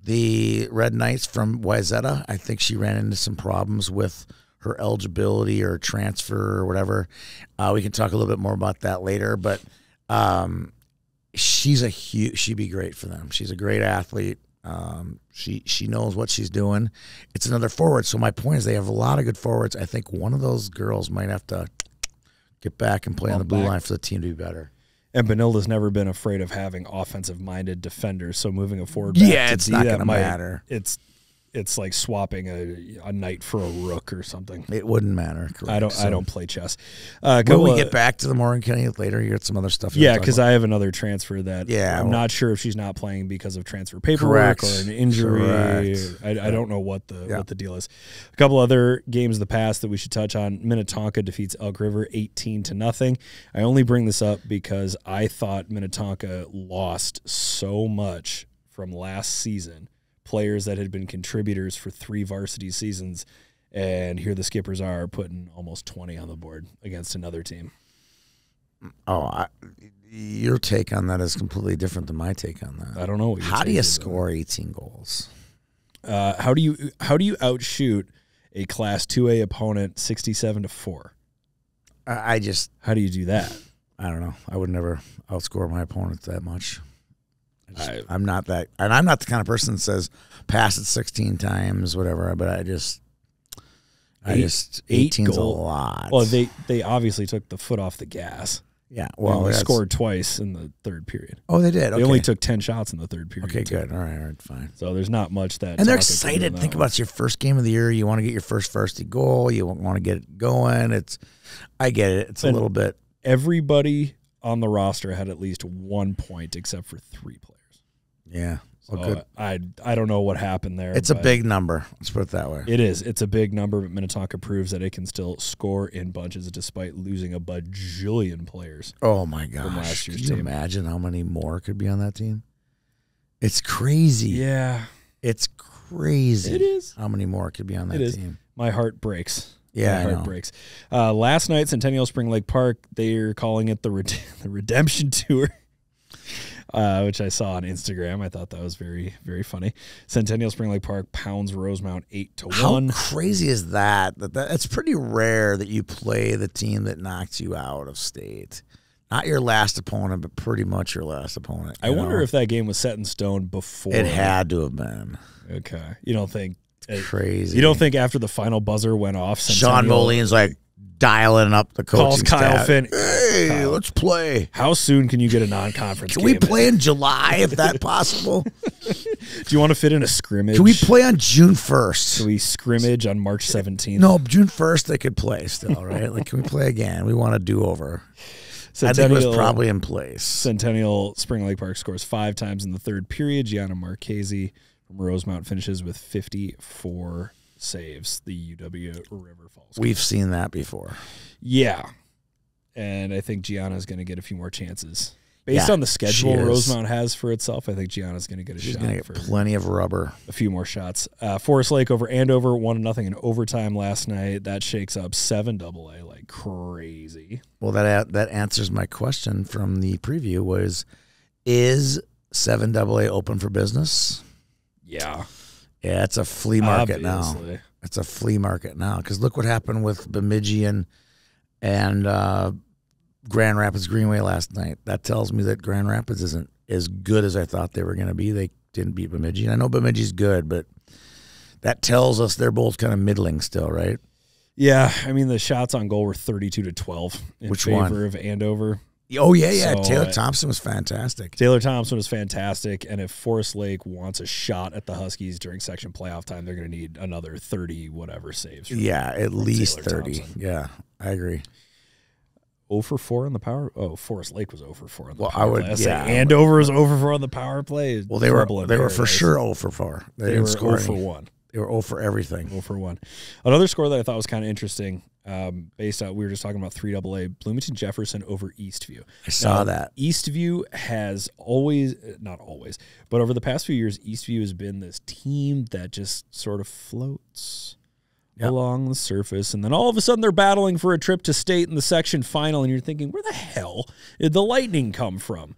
the Red Knights from Wayzata, I think she ran into some problems with her eligibility or transfer or whatever. We can talk a little bit more about that later, but she'd be great for them. She's a great athlete. She knows what she's doing. It's another forward. So my point is they have a lot of good forwards. I think one of those girls might have to get back and play on the blue line for the team to be better. And Benilde has never been afraid of having offensive-minded defenders, so moving a forward back it's not going to matter. It's like swapping a knight for a rook or something. It wouldn't matter. Correct. I don't play chess. Will we get back to the Morgan Kennedy later? You got some other stuff. Yeah, because I have another transfer that I'm not sure if she's not playing because of transfer paperwork or an injury. I don't know what the deal is. A couple other games of the past that we should touch on. Minnetonka defeats Elk River 18-0. I only bring this up because I thought Minnetonka lost so much from last season. Players that had been contributors for 3 varsity seasons, and here the Skippers are putting almost 20 on the board against another team. Your take on that is completely different than my take on that. I don't know what how do you score 18 goals? How do you outshoot a Class 2A opponent 67-4? How do you do that? I don't know. I would never outscore my opponent that much. I'm not that, and I'm not the kind of person that says pass it 16 times, whatever. But I just 18's a lot. Well, they obviously took the foot off the gas. Yeah, well, they scored twice in the third period. Oh, they did. They only took 10 shots in the third period. Okay, good. All right, fine. So there's not much that. And they're excited. Think about it's your first game of the year. You want to get your first varsity goal. You want to get it going. I get it. It's a little bit. Everybody on the roster had at least 1 point, except for 3 players. Yeah. Well, so good. I don't know what happened there. It's a big number. Let's put it that way. It is. It's a big number, but Minnetonka proves that it can still score in bunches despite losing a bajillion players. Oh, my gosh. From last year's Can you imagine how many more could be on that team? It's crazy. Yeah. It's crazy. It is. How many more could be on that team? My heart breaks. Yeah, My heart breaks. Last night, Centennial Spring Lake Park, they're calling it the Redemption Tour. Which I saw on Instagram. I thought that was very, very funny. Centennial Spring Lake Park pounds Rosemount 8-1. How crazy is that? It's pretty rare that you play the team that knocks you out of state. Not your last opponent, but pretty much your last opponent. I wonder if that game was set in stone before. It had to have been. Okay. You don't think? Crazy. You don't think after the final buzzer went off, Sean Moline's like dialing up the coaching calls Kyle staff. Finn. Hey, Kyle, let's play. How soon can you get a non-conference Can game we play in July, if that's possible? Do you want to fit in a scrimmage? Can we play on June 1st? Can we scrimmage on March 17th? No, June 1st they could play still, right? Like, can we play again? We want a do-over. I think it was probably in place. Centennial Spring Lake Park scores 5 times in the third period. Gianna Marchese from Rosemount finishes with 54 saves. The UW River Falls. We've seen that before. Yeah. And I think Gianna's going to get a few more chances. Based Yeah, on the schedule she is. Rosemount has for itself, I think Gianna's going to get a She's shot. going to get for plenty of rubber. a few more shots. Forest Lake over Andover, 1-0 in overtime last night. That shakes up 7AA like crazy. Well, that answers my question from the preview is 7AA open for business? Yeah. Yeah, it's a flea market Obviously. now. It's a flea market now because look what happened with Bemidji and Grand Rapids Greenway last night. That tells me that Grand Rapids isn't as good as I thought they were going to be. They didn't beat Bemidji. And I know Bemidji's good, but that tells us they're both kind of middling still, right? Yeah, I mean the shots on goal were 32-12 in Which favor one? of Andover. Oh, yeah. So, Taylor Thompson was fantastic. Taylor Thompson was fantastic, and if Forest Lake wants a shot at the Huskies during section playoff time, they're going to need another 30-whatever saves. Yeah, at least Taylor 30. Thompson. Yeah, I agree. 0 for 4 on the power. Oh, Forest Lake was 0 for 4 on the Well, power I would, play. yeah. Andover was 0 for 4 on the power play. Well, they were Trouble in for paradise. sure 0 for 4. They They didn't were score 0 for any. 1. They were 0 for everything. 0 for 1. Another score that I thought was kind of interesting, based on we were just talking about 3AA, Bloomington Jefferson over Eastview. I saw that. Eastview has always, not always, but over the past few years, Eastview has been this team that just sort of floats along the surface, and then all of a sudden they're battling for a trip to state in the section final, and you're thinking, where the hell did the Lightning come from?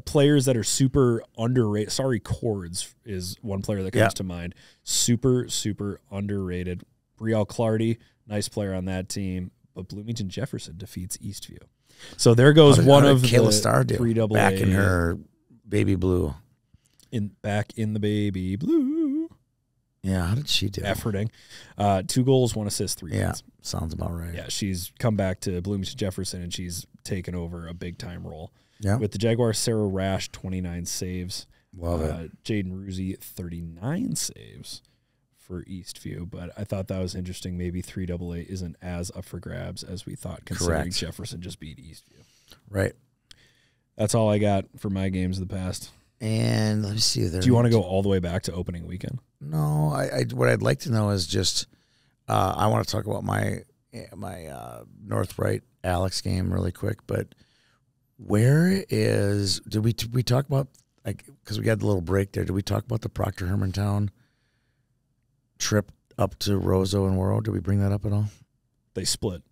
Players that are super underrated. Sorry, Cords is one player that comes to mind. Super, super underrated. Brielle Clardy, nice player on that team, but Bloomington Jefferson defeats Eastview. So there goes one of the Kayla Starr do 3AA back in her baby blue. Back in the baby blue. Yeah, how did she do? Efforting. 2 goals, 1 assist, 3 Yeah, points. sounds about right. Yeah, she's come back to Bloomington Jefferson, and she's taken over a big-time role. Yeah. With the Jaguars, Sarah Rash, 29 saves. Love it. Jaden Ruzzi, 39 saves for Eastview. But I thought that was interesting. Maybe 3AA isn't as up for grabs as we thought, considering Correct. Jefferson just beat Eastview. Right. That's all I got for my games of the past. And let me see. Do you want to go all the way back to opening weekend? No, I what I'd like to know is just I want to talk about my North Right Alex game really quick. But where is did we talk about because we had the little break there? Did we talk about the Proctor Hermantown trip up to Roseau and Warroad? Did we bring that up at all? They split.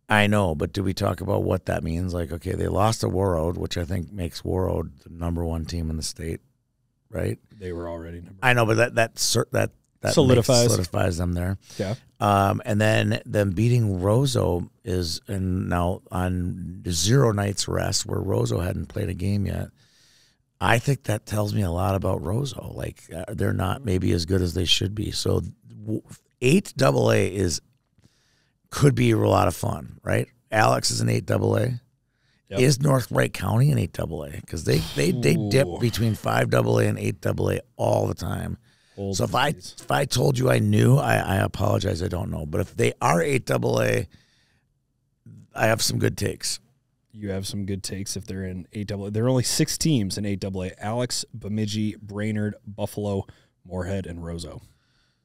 I know, but did we talk about what that means? Like, okay, they lost to Warroad, which I think makes Warroad the #1 team in the state, right? They were already number 1. I know, but that solidifies them there. Yeah. And then them beating Roseau is, and now on 0 nights rest where Roseau hadn't played a game yet. I think that tells me a lot about Roseau. Like they're not maybe as good as they should be. So 8AA could be a lot of fun, right? Alex is an 8AA. Yep. Is North Wright County an 8AA? Because they dip between 5AA and 8AA all the time. So if I told you I knew, I apologize. I don't know. But if they are 8AA, I have some good takes. You have some good takes if they're in 8AA. There are only 6 teams in 8AA. Alex, Bemidji, Brainerd, Buffalo, Moorhead, and Roseau.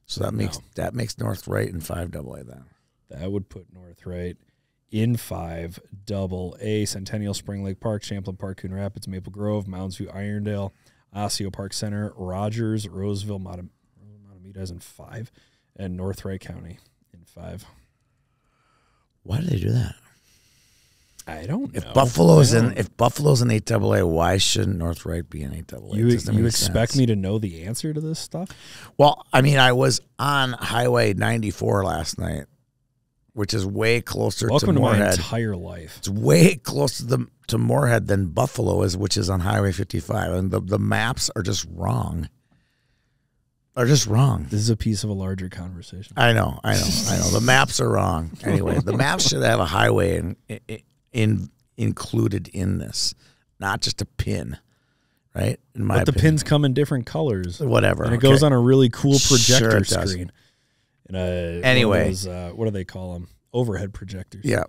So that makes North Wright in 5AA then. That would put North Wright in 5AA. Centennial, Spring Lake Park, Champlain Park, Coon Rapids, Maple Grove, Mounds View, Irondale, Osseo Park Center, Rogers, Roseville, Matamitas in 5, and North Wright County in 5. Why do they do that? I don't know. If Buffalo's in 8AA, why shouldn't North Wright be in 8AA? You expect me to know the answer to this stuff? Well, I mean, I was on Highway 94 last night, which is way closer to Moorhead. Welcome to my entire life. It's way closer to Moorhead than Buffalo is, which is on Highway 55. And the maps are just wrong. This is a piece of a larger conversation. I know. The maps are wrong. Anyway, the maps should have a highway included in this, not just a pin, right? But the pins come in different colors. Whatever. And it goes on a really cool projector screen. Anyway. Those, what do they call them? Overhead projectors. Yeah.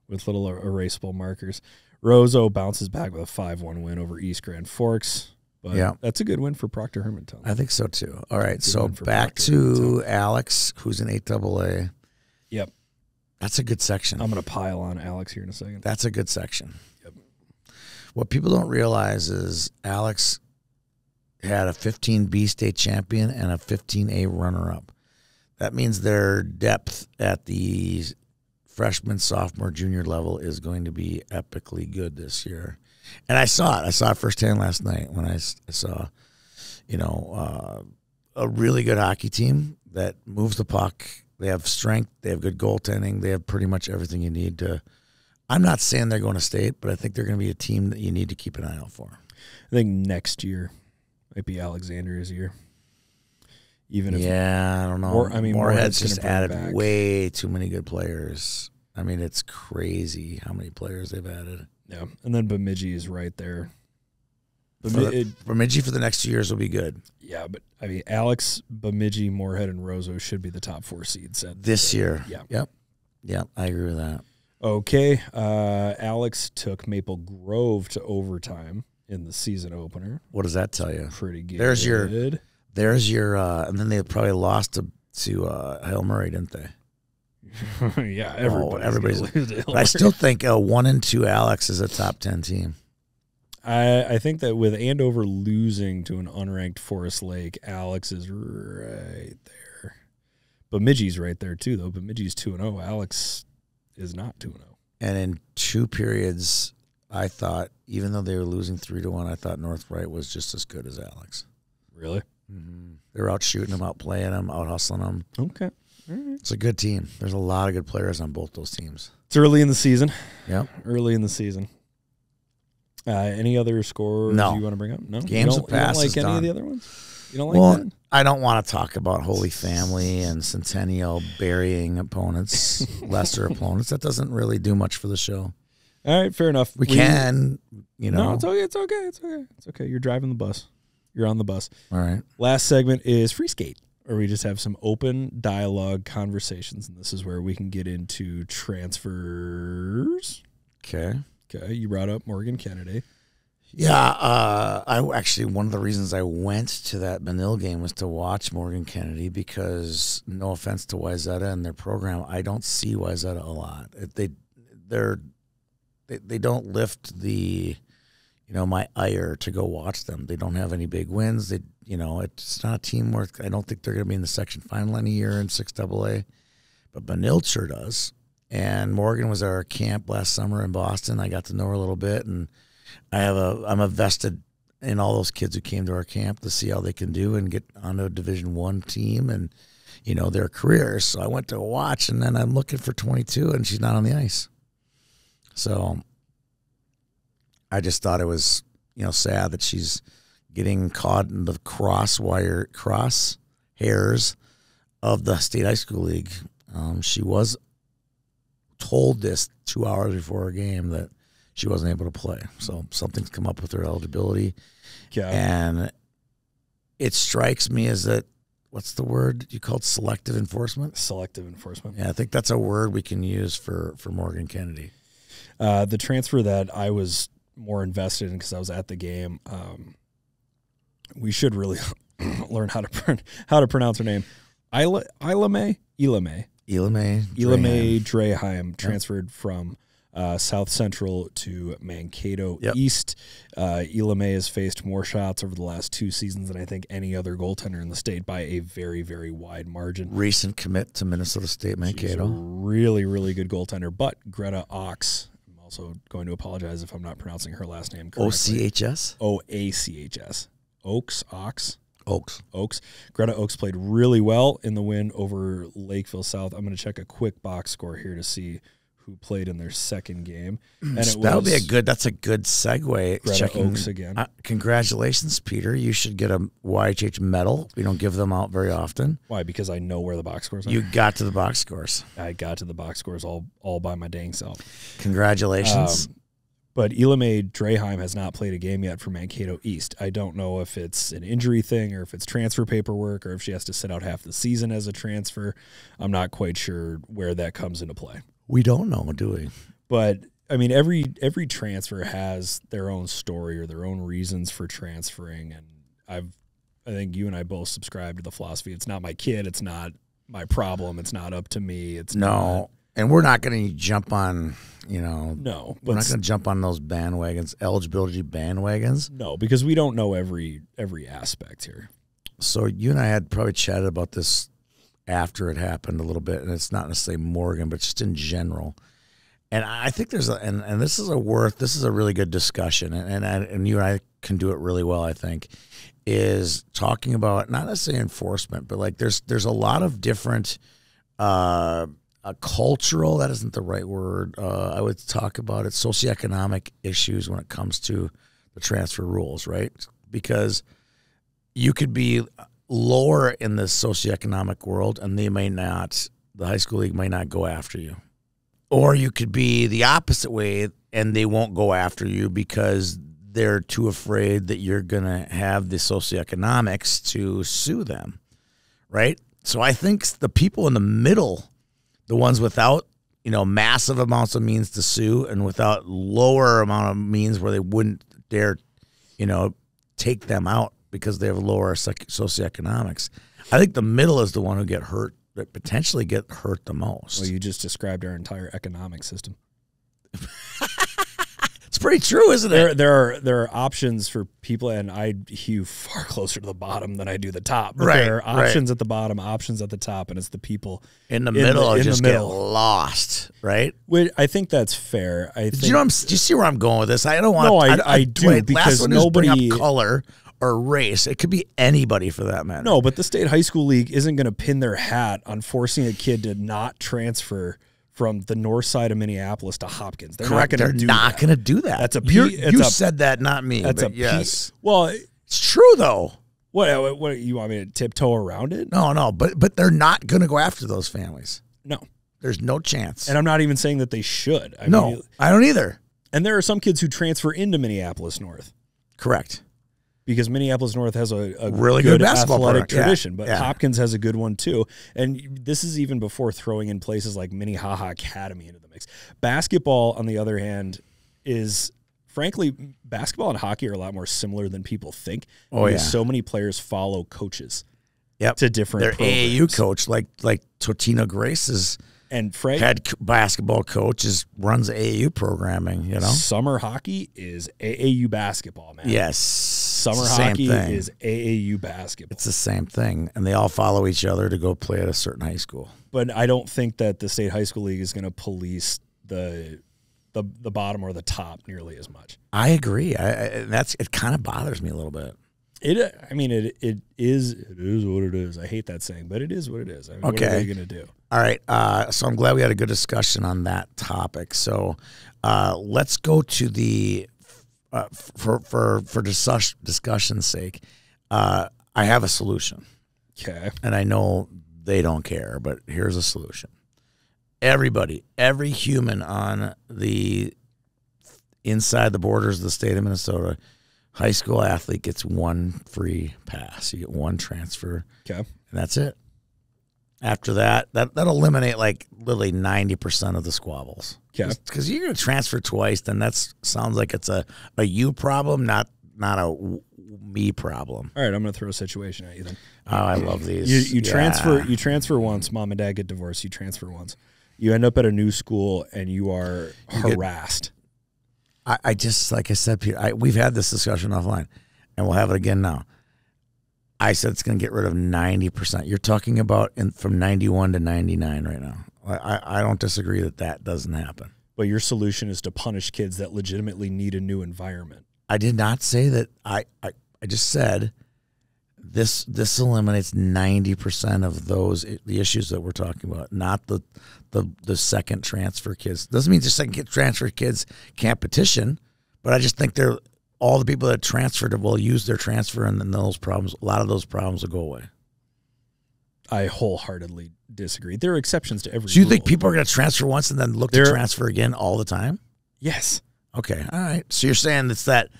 With little erasable markers. Roseau bounces back with a 5-1 win over East Grand Forks. But that's a good win for Proctor Hermantown. I think so, too. All right, so back to Alex, who's in 8AA. Yep. That's a good section. I'm going to pile on Alex here in a second. That's a good section. Yep. What people don't realize is Alex had a 15B state champion and a 15A runner-up. That means their depth at the freshman, sophomore, junior level is going to be epically good this year. And I saw it. I saw it firsthand last night when I saw, a really good hockey team that moves the puck. They have strength. They have good goaltending. They have pretty much everything you need to. I'm not saying they're going to state, but I think they're going to be a team that you need to keep an eye out for. I think next year might be Alexandria's year. Even if I don't know. Moorhead's just added way too many good players. I mean, it's crazy how many players they've added. Yeah, and then Bemidji is right there. Bemidji for the next 2 years will be good. Yeah, but I mean, Alex, Bemidji, Moorhead, and Roseau should be the top 4 seeds this year. Yeah. Yep. I agree with that. Okay, Alex took Maple Grove to overtime in the season opener. What does that tell you? Pretty good. There's your, and then they probably lost to Hail Murray, didn't they? Yeah, everybody's but I still think 1 and 2 Alex is a top 10 team. I think that with Andover losing to an unranked Forest Lake, Alex is right there. Bemidji's right there too, though. Bemidji's 2-0. Alex is not 2-0. And in 2 periods, I thought, even though they were losing 3-1, I thought North Wright was just as good as Alex. Really? Mm-hmm. They were out shooting them, out playing them, out hustling them. Okay. It's a good team. There's a lot of good players on both those teams. It's early in the season. Yep. Early in the season. Any other scores you want to bring up? No? Games of pass you don't like any of the other ones? You don't like that? I don't want to talk about Holy Family and Centennial burying opponents, lesser opponents. That doesn't really do much for the show. All right, fair enough. We can, No, it's okay. It's okay. You're driving the bus. You're on the bus. All right. Last segment is Free Skate, where we just have some open dialogue conversations, and this is where we can get into transfers. Okay. You brought up Morgan Kennedy. Yeah, one of the reasons I went to that Manil game was to watch Morgan Kennedy because, no offense to Wayzata and their program, I don't see Wayzata a lot. They don't lift the, my ire to go watch them. They don't have any big wins. It's not a team worth. I don't think they're going to be in the section final any year in 6AA, but Manil sure does. And Morgan was at our camp last summer in Boston. I got to know her a little bit, and I'm invested in all those kids who came to our camp to see how they can do and get onto a Division I team and, their careers. So I went to watch, and then I'm looking for 22, and she's not on the ice. So I just thought it was, sad that she's getting caught in the crosshairs of the State High School League. She was told this 2 hours before a game that she wasn't able to play. So something's come up with her eligibility. Yeah. And it strikes me as that, what's the word you called, selective enforcement? Selective enforcement. Yeah, I think that's a word we can use for Morgan Kennedy. The transfer that I was more invested in because I was at the game, we should really learn how to pronounce her name. Ilame Draheim transferred from South Central to Mankato East. Ilame has faced more shots over the last 2 seasons than I think any other goaltender in the state by a very, very wide margin. Recent commit to Minnesota State Mankato. She's a really, really good goaltender. But Greta Ox, I'm also going to apologize if I'm not pronouncing her last name correctly. OCHS? OACHS. Oaks. Oaks. Greta Oaks played really well in the win over Lakeville South. I'm going to check a quick box score here to see who played in their second game. And that's a good segue. Greta Oaks again. Congratulations, Peter. You should get a YHH medal. We don't give them out very often. Why? Because I know where the box scores are. You got to the box scores. I got to the box scores all by my dang self. Congratulations. But Ilame Draheim has not played a game yet for Mankato East. I don't know if it's an injury thing or if it's transfer paperwork or if she has to sit out half the season as a transfer. I'm not quite sure where that comes into play. We don't know, do we? But, I mean, every transfer has their own story or their own reasons for transferring. And I think you and I both subscribe to the philosophy. It's not my kid. It's not my problem. It's not up to me. And we're not going to jump on, No, we're not going to jump on those bandwagons, eligibility bandwagons. No, because we don't know every aspect here. So you and I had probably chatted about this after it happened a little bit, and it's not necessarily Morgan, but just in general. And I think there's this is a really good discussion, and you and I can do it really well, I think, is talking about not necessarily enforcement, but like there's a lot of different cultural, that isn't the right word. I would talk about it, socioeconomic issues when it comes to the transfer rules, right? Because you could be lower in the socioeconomic world and the high school league might not go after you. Or you could be the opposite way and they won't go after you because they're too afraid that you're going to have the socioeconomics to sue them, right? So I think the people in the middle, the ones without, massive amounts of means to sue and without lower amount of means where they wouldn't dare, take them out because they have lower socioeconomics. I think the middle is the one who get hurt, that potentially get hurt the most. Well, you just described our entire economic system. It's pretty true, isn't it? There are options for people, and I hew far closer to the bottom than I do the top. But right, there are options at the bottom, options at the top, and it's the people in the middle just get lost, right? I think that's fair. Do you see where I'm going with this? I don't want. No, I do, because nobody bring up color or race. It could be anybody for that matter. No, but the state high school league isn't going to pin their hat on forcing a kid to not transfer from the north side of Minneapolis to Hopkins. They're correct. They're not going to do that. That's you said that, not me. That's yes. Well, it's true though. What you want me to tiptoe around it? No. But they're not going to go after those families. No, there's no chance. And I'm not even saying that they should. I don't either. And there are some kids who transfer into Minneapolis North. Correct. Because Minneapolis North has a really good basketball athletic tradition, but yeah. Hopkins has a good one too. And this is even before throwing in places like Minnehaha Academy into the mix. Basketball, on the other hand, is frankly, basketball and hockey are a lot more similar than people think. Oh yeah, so many players follow coaches. Yep, to different. Their programs. AAU coach, like Totina Grace's. And Frank, head basketball coach, runs AAU programming, Summer hockey is AAU basketball, man. Yes. Summer hockey is AAU basketball. It's the same thing, and they all follow each other to go play at a certain high school. But I don't think that the state high school league is going to police the bottom or the top nearly as much. I agree. It kind of bothers me a little bit. It is what it is. I hate that saying, but it is what it is. I mean, okay. What are you going to do? All right. So I'm glad we had a good discussion on that topic. So let's go to the for discussion's sake. I have a solution. Okay. And I know they don't care, but here's a solution. Everybody, every human on the inside the borders of the state of Minnesota, high school athlete gets one free pass. You get one transfer. Okay. And that's it. After that'll eliminate like literally 90% of the squabbles. Okay. Because you're going to transfer twice, then that sounds like it's a you problem, not a me problem. All right, I'm going to throw a situation at you then. Oh, I love these. You transfer once. Mom and dad get divorced. You transfer once. You end up at a new school and you are harassed. I just, like I said, Peter, we've had this discussion offline, and we'll have it again now. I said it's going to get rid of 90%. You're talking about from 91 to 99 right now. I don't disagree that doesn't happen. But your solution is to punish kids that legitimately need a new environment. I did not say that. I just said this eliminates 90% of the issues that we're talking about, not the second transfer kids. Doesn't mean just second transfer kids can't petition, but I just think all the people that transferred will use their transfer, and then a lot of those problems will go away. I wholeheartly disagree. There are exceptions to every So you rule. think people are going to transfer once and then look to transfer again all the time? Yes. Okay. All right. So you're saying that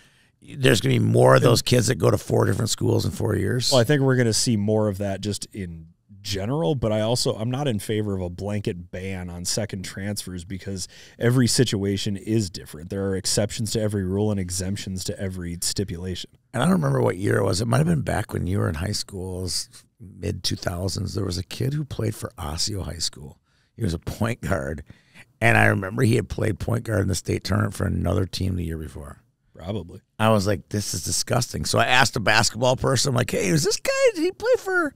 there's going to be more of those kids that go to 4 different schools in 4 years? Well, I think we're going to see more of that just in general, but I'm not in favor of a blanket ban on second transfers because every situation is different. There are exceptions to every rule and exemptions to every stipulation. And I don't remember what year it was. It might have been back when you were in high school, mid-2000s. There was a kid who played for Osseo High School. He was a point guard. And I remember he had played point guard in the state tournament for another team the year before. Probably. I was like, this is disgusting. So I asked a basketball person, I'm like, hey, is this guy, did he play for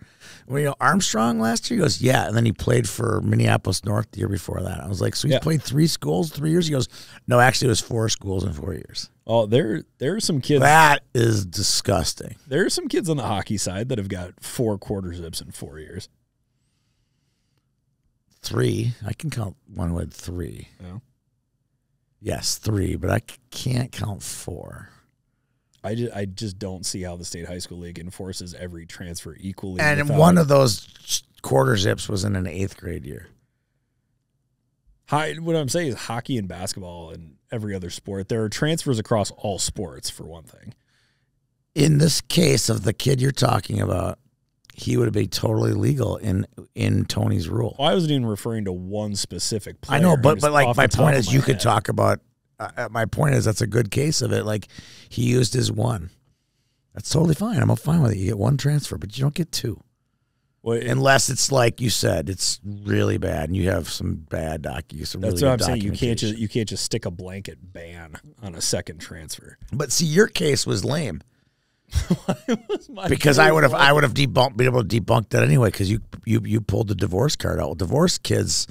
Armstrong last year? He goes, yeah. And then he played for Minneapolis North the year before that. I was like, so he's played 3 schools, 3 years? He goes, no, actually it was 4 schools in 4 years. Oh, there are some kids. That is disgusting. There are some kids on the hockey side that have got 4 quarter zips in 4 years. 3. I can count one who had 3. Yeah. Yes, 3, but I can't count 4. I just don't see how the state high school league enforces every transfer equally. And one of those quarter zips was in an 8th grade year. What I'm saying is hockey and basketball and every other sport, there are transfers across all sports, for one thing. In this case of the kid you're talking about, he would have been totally legal in Tony's rule. Well, I wasn't even referring to one specific player. I know, but like my point is, you could talk about. My point is that's a good case of it. Like he used his 1. That's totally fine. I'm fine with it. You get 1 transfer, but you don't get 2. Well, unless it's like you said, it's really bad, and you have some bad documents. That's what I'm saying. You can't just stick a blanket ban on a second transfer. But see, your case was lame. Because I would have been able to debunk that anyway, because you pulled the divorce card out. Well, divorce kids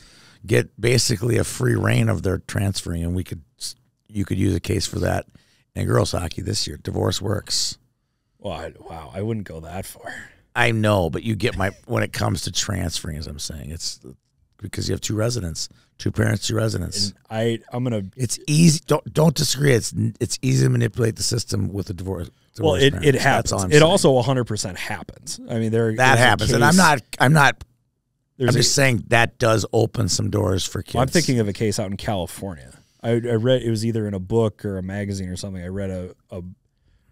get basically a free reign of their transferring, and you could use a case for that in girls hockey this year. Divorce works. Well, I wouldn't go that far. I know, but you get when it comes to transferring, as I'm saying, it's because you have 2 residents, 2 parents, 2 residents. And I'm gonna. It's easy. Don't disagree. It's easy to manipulate the system with the divorce. Well, it happens. It also 100% happens. I mean, that happens, and I'm just saying that does open some doors for kids. I'm thinking of a case out in California. I read it was either in a book or a magazine or something. I read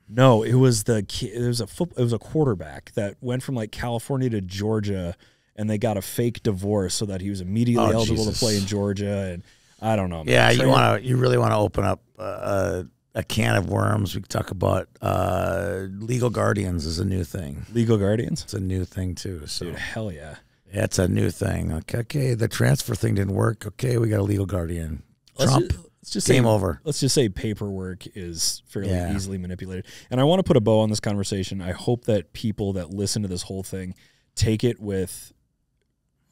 no, it was it was a quarterback that went from like California to Georgia, and they got a fake divorce so that he was immediately eligible to play in Georgia. And I don't know. Yeah, you really want to open up a can of worms. We can talk about legal guardians is a new thing. Legal guardians? It's a new thing too. So dude, hell yeah. Yeah, it's a new thing. Okay, the transfer thing didn't work. Okay, we got a legal guardian. Trump. Let's just game over. Let's just say paperwork is fairly easily manipulated. And I want to put a bow on this conversation. I hope that people that listen to this whole thing take it with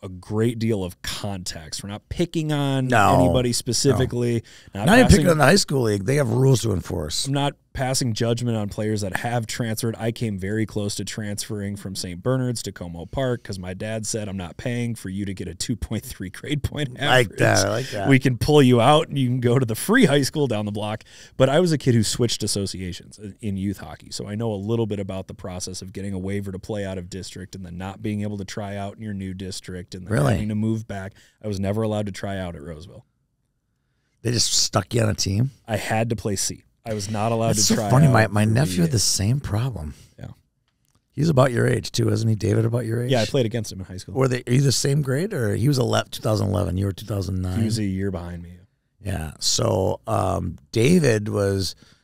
a great deal of context. We're not picking on anybody specifically. No. Not even picking on the high school league. They have rules to enforce. I'm not passing judgment on players that have transferred. I came very close to transferring from St. Bernard's to Como Park because my dad said, I'm not paying for you to get a 2.3 grade point average. I like that. We can pull you out and you can go to the free high school down the block. But I was a kid who switched associations in youth hockey. So I know a little bit about the process of getting a waiver to play out of district and then not being able to try out in your new district and then having to move back. I was never allowed to try out at Roseville. They just stuck you on a team? I had to play C. I was not allowed to try out. That's so funny. My nephew had the same problem. Yeah. He's about your age, too, isn't he? David, about your age? Yeah, I played against him in high school. Are you the same grade? Or he was 2011. You were 2009? He was a year behind me. Yeah. So David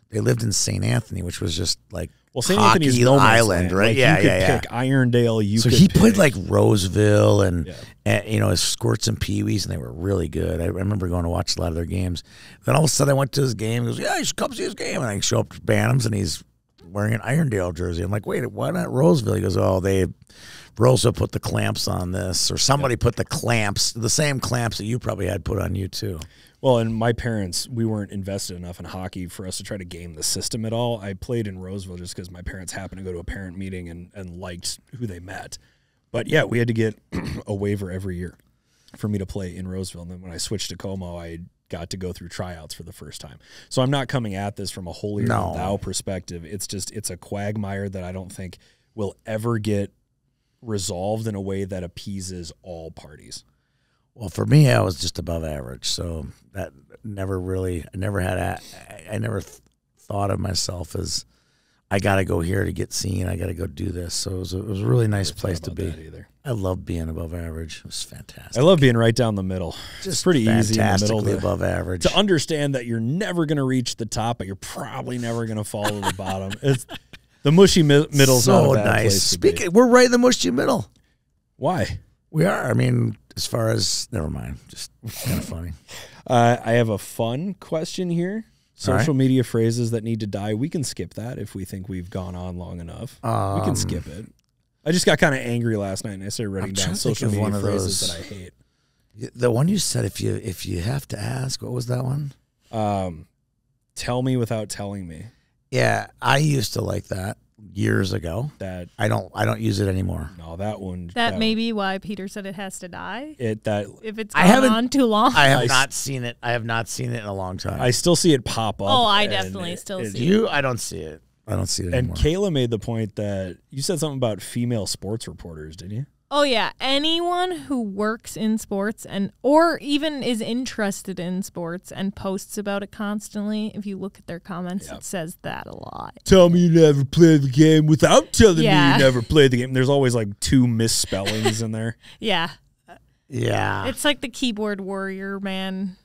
they lived in St. Anthony, which was just like St. Anthony's no island, right? Like, you could pick Irondale. So he played like Roseville and his squirts and peewees, and they were really good. I remember going to watch a lot of their games. Then all of a sudden I went to his game. He goes, yeah, you should come see his game. And I show up to Bantams, and he's wearing an Irondale jersey. I'm like, wait, why not Roseville? He goes, Roseville put the clamps on this, or somebody put the clamps, the same clamps that you probably had put on you too. Well, and my parents, we weren't invested enough in hockey for us to try to game the system at all. I played in Roseville just because my parents happened to go to a parent meeting and liked who they met. But, yeah, we had to get a waiver every year for me to play in Roseville. And then when I switched to Como, I got to go through tryouts for the first time. So I'm not coming at this from a holier-than-thou perspective. It's a quagmire that I don't think will ever get resolved in a way that appeases all parties. Well, for me, I was just above average, so that I never thought of myself as I got to go here to get seen. I got to go do this. So it was a really nice place to be. I love being above average. It was fantastic. I love being right down the middle. Just pretty easy in the middle above average. To understand that you're never going to reach the top, but you're probably never going to fall to the bottom. It's the mushy middle. So not a bad nice. Speaking, we're right in the mushy middle. Why? We are. I mean, As far as, never mind, just kind of funny. I have a fun question here. Social media phrases that need to die. We can skip that if we think we've gone on long enough. We can skip it. I just got kind of angry last night and I started writing down social media phrases that I hate. The one you said, if you have to ask, what was that one? Tell me without telling me. Yeah, I used to like that years ago. That I don't use it anymore. No, that one. That may be why Peter said it has to die. If it's gone on too long. I have not seen it. I have not seen it in a long time. I still see it pop up. Oh, I definitely still see it. I don't see it. I don't see it anymore. And anymore. Kayla made the point that you said something about female sports reporters, didn't you? Oh yeah, anyone who works in sports or even is interested in sports and posts about it constantly, if you look at their comments, it says that a lot. Tell me you never played the game without telling me you never played the game. There's always like 2 misspellings in there. Yeah. Yeah. It's like the keyboard warrior, man.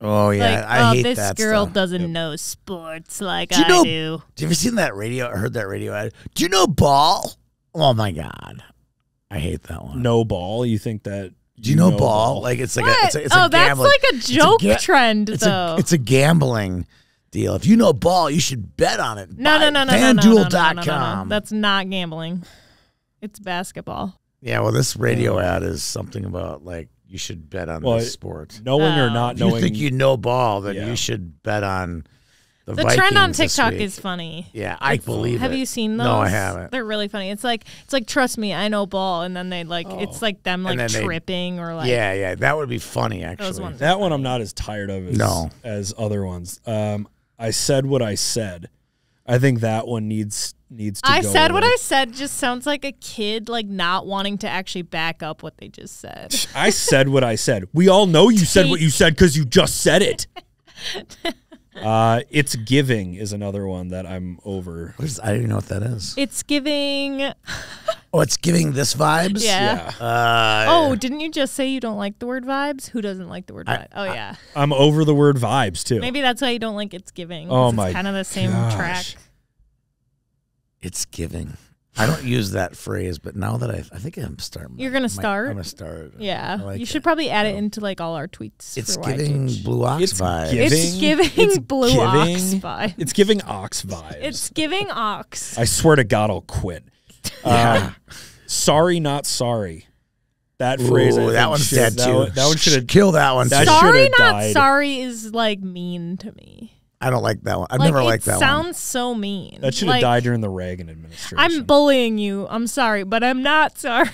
Oh yeah, like, I hate this that girl stuff. doesn't know sports like I do. Have you ever seen that radio? Heard that radio ad? Do you know ball? Oh my god. I hate that one. No ball. You think that? Do you know ball? Like it's like it's a that's gambling. like a joke trend though. It's a gambling deal. If you know ball, you should bet on it. No. FanDuel.com. That's not gambling. It's basketball. Yeah, well, this radio ad is something about like you should bet on this sport. Knowing or not If knowing. you think you know ball, then you should bet on the Vikings trend on this TikTok week. is funny. Yeah, I believe it. Have you seen those? No, I haven't. They're really funny. It's like trust me, I know ball, and then they it's like them like tripping or like yeah, that would be funny actually. That one I'm not as tired of as other ones. I said what I said. I think that one needs to I go said away. what I said just sounds like a kid like not wanting to actually back up what they just said. I said what I said. We all know you said what you said because you just said it. It's giving is another one that I'm over. I don't even know what that is. It's giving. Oh, it's giving this vibes? Yeah. Didn't you just say you don't like the word vibes? Who doesn't like the word vibes? Oh, yeah. I'm over the word vibes, too. Maybe that's why you don't like It's Giving. Oh, my It's kind of the same track. It's giving. I don't use that phrase, but now that I think I'm starting. You're going to start? I'm going to start. Yeah. Like you should probably add it into like all our tweets. It's for giving YTH. Blue Ox vibes. It's giving Blue Ox vibes. It's giving Ox vibes. It's giving Ox. I swear to God, I'll quit. Sorry, not sorry. That phrase. That one's dead too. That one should have killed. That one. Sorry, not sorry is like mean to me. I don't like that one. I've never liked that one. It sounds so mean. That should have died during the Reagan administration. I'm bullying you. I'm sorry, but I'm not sorry.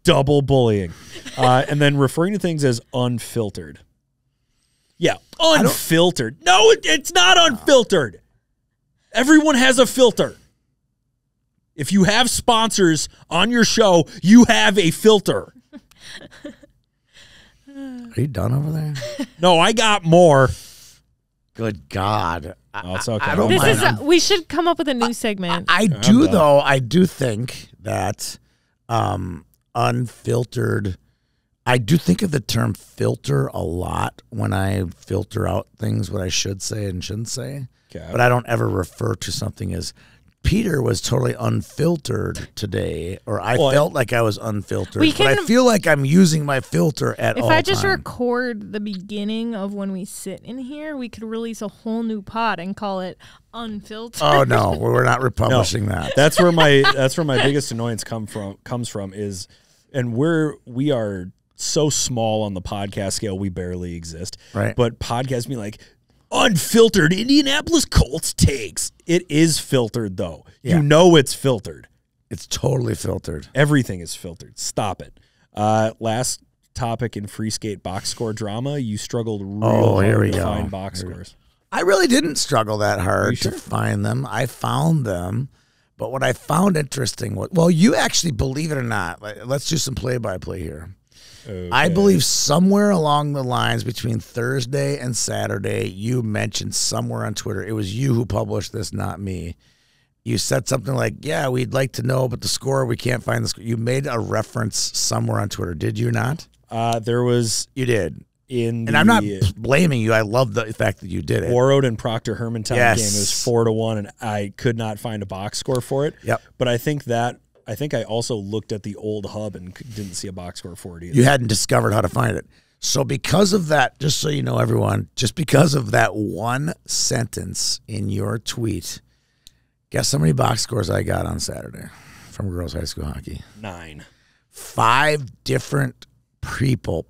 Double bullying. And then referring to things as unfiltered. Yeah, unfiltered. No, it's not unfiltered. Everyone has a filter. If you have sponsors on your show, you have a filter. Are you done over there? No, I got more. Good God. It's okay. I don't mind. We should come up with a new segment. I do, though. I do think that unfiltered, I do think of the term filter a lot when I filter out things, what I should say and shouldn't say. Okay. But I don't ever refer to something as Peter was totally unfiltered today, or I felt like I was unfiltered. But I feel like I'm using my filter at all times. If I just record the beginning of when we sit in here, we could release a whole new pod and call it Unfiltered. Oh no, we're not republishing that. That's where my biggest annoyance comes from is, and we are so small on the podcast scale, we barely exist. Right. But podcasts being like, unfiltered Indianapolis Colts takes. It is filtered, though. Yeah. You know it's filtered. It's totally filtered. Everything is filtered. Stop it. Last topic in free skate box score drama. You struggled real hard to find box scores. I really didn't struggle that hard to find them. I found them. But what I found interesting was, well, you actually, believe it or not, let's do some play-by-play here. Okay. I believe somewhere along the lines between Thursday and Saturday, you mentioned somewhere on Twitter, it was you who published this, not me. You said something like, yeah, we'd like to know, but the score, we can't find the score. You made a reference somewhere on Twitter. Did you not? There was. You did. And I'm not blaming you. I love the fact that you did it. Warroad and Proctor Hermantown game. It was 4-1, and I could not find a box score for it. Yep. But I think that I also looked at the old hub and didn't see a box score for it either. You hadn't discovered how to find it. So because of that, just so you know, everyone, just because of that one sentence in your tweet, guess how many box scores I got on Saturday from girls high school hockey? 9. 5 different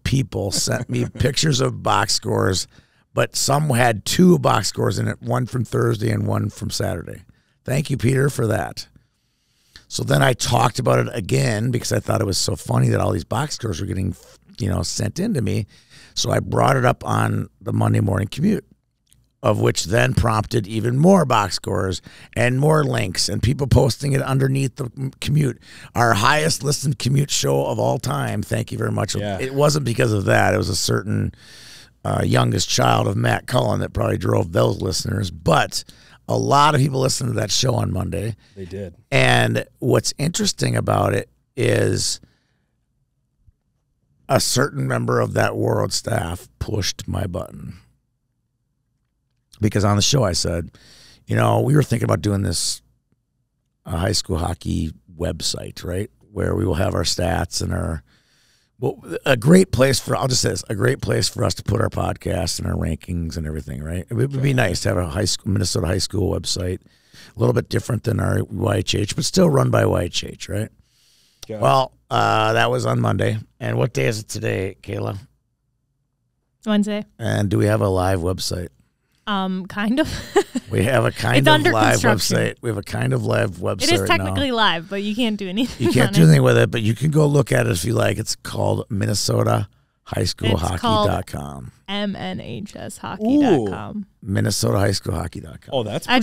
people sent me pictures of box scores, but some had 2 box scores in it, one from Thursday and one from Saturday. Thank you, Peter, for that. So then I talked about it again because I thought it was so funny that all these box scores were getting, sent in to me. So I brought it up on the Monday morning commute, of which then prompted even more box scores and more links and people posting it underneath the commute. Our highest listened commute show of all time. Thank you very much. Yeah. It wasn't because of that. It was a certain youngest child of Matt Cullen that probably drove those listeners. But a lot of people listened to that show on Monday. They did. And what's interesting about it is a certain member of that world staff pushed my button. Because on the show I said, we were thinking about doing this high school hockey website, right? Where we will have our stats and a great place for us to put our podcast and our rankings and everything, right? It would be nice to have a Minnesota high school website, a little bit different than our YHH, but still run by YHH, right? Yeah. Well, that was on Monday. And what day is it today, Kayla? Wednesday. And do we have a live website? Kind of. We have a kind of live website. We have a kind of live website. It is technically live, but you can't do anything. You can't do anything with it, but you can go look at it if you like. It's called MinnesotaHighSchoolHockey.com. MNHSHockey.com. MinnesotaHighSchoolHockey.com. Oh, that's you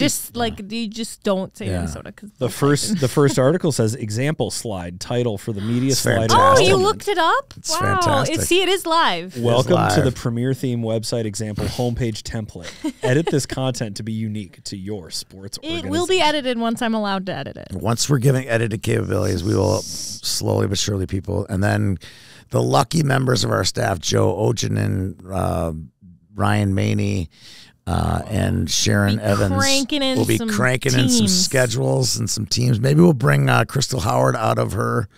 just don't say Minnesota because the first article says example slide title for the media slide. Oh, you looked it up? It's wow. fantastic. It is live. Welcome to the Premier Theme website example homepage template. Edit this content to be unique to your sports organization. It will be edited once I'm allowed to edit it. Once we're giving edited capabilities, we will slowly but surely and then the lucky members of our staff, Joe Ogen and Ryan Maney and Sharon Evans, will be cranking in some schedules and some teams. Maybe we'll bring Crystal Howard out of her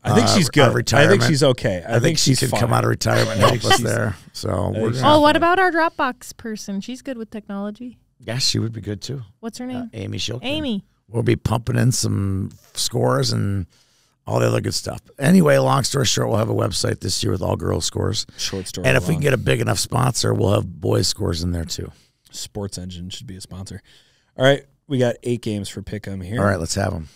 I think she's good. retirement. I think she's okay. I think she can come out of retirement and help us there. So what about our Dropbox person? She's good with technology. Yeah, she would be good too. What's her name? Amy Schilker. Amy. We'll be pumping in some scores and all the other good stuff. Anyway, long story short, we'll have a website this year with all girls scores. Short story. And if we can get a big enough sponsor, we'll have boys scores in there too. Sports Engine should be a sponsor. All right, we got 8 games for Pick'em here. All right, let's have them.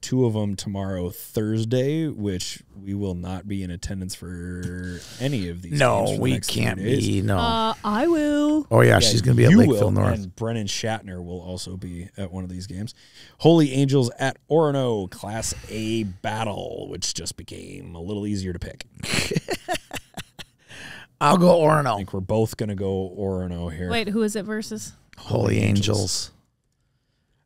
2 of them tomorrow, Thursday, which we will not be in attendance for any of these. No, we can't be. No, I will. Oh yeah, she's going to be at Lakeville North. And Brennan Shatner will also be at one of these games. Holy Angels at Orono, Class A battle, which just became a little easier to pick. I'll go Orono. I think we're both going to go Orono here. Wait, who is it versus? Holy Angels.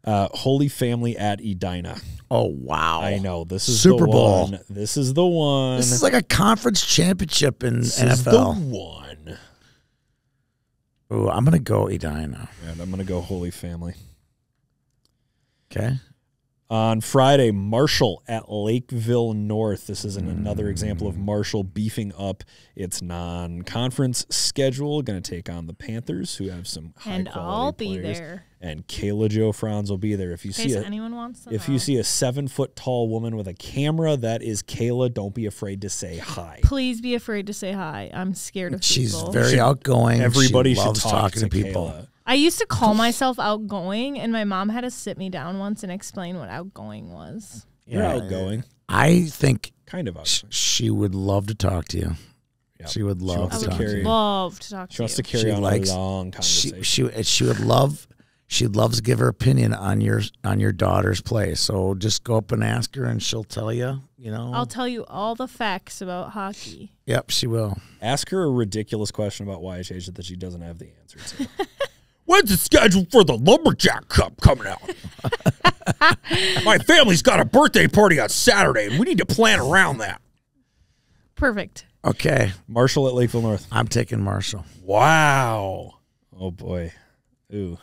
Holy Family at Edina. Oh, wow. I know. This is Super the Bowl. one. This is the one. This is like a conference championship in this NFL. Is the one. Ooh, I'm going to go Edina. And I'm going to go Holy Family. Okay. On Friday, Marshall at Lakeville North. This is another example of Marshall beefing up its non-conference schedule. Going to take on the Panthers, who have some high-quality players. And I'll be there. And Kayla Jo Franz will be there. If you see anyone wants to if know. you see a 7-foot-tall woman with a camera, that is Kayla. Don't be afraid to say hi. Please be afraid to say hi. I'm scared of people. She's very outgoing. Everybody she loves should talk talking to people. Kayla. I used to call myself outgoing, and my mom had to sit me down once and explain what outgoing was. You're outgoing. I think kind of outgoing. She would love to talk to you. Yep. She would love to talk to you. Love to talk to you. She wants to carry on a long conversation. She would love. She'd love to give her opinion on your daughter's play. So just go up and ask her, and she'll tell you. I'll tell you all the facts about hockey. Yep, she will. Ask her a ridiculous question about YHH that she doesn't have the answer to. When's the schedule for the Lumberjack Cup coming out? My family's got a birthday party on Saturday, and we need to plan around that. Perfect. Okay. Marshall at Lakeville North. I'm taking Marshall. Wow. Oh, boy. Ooh.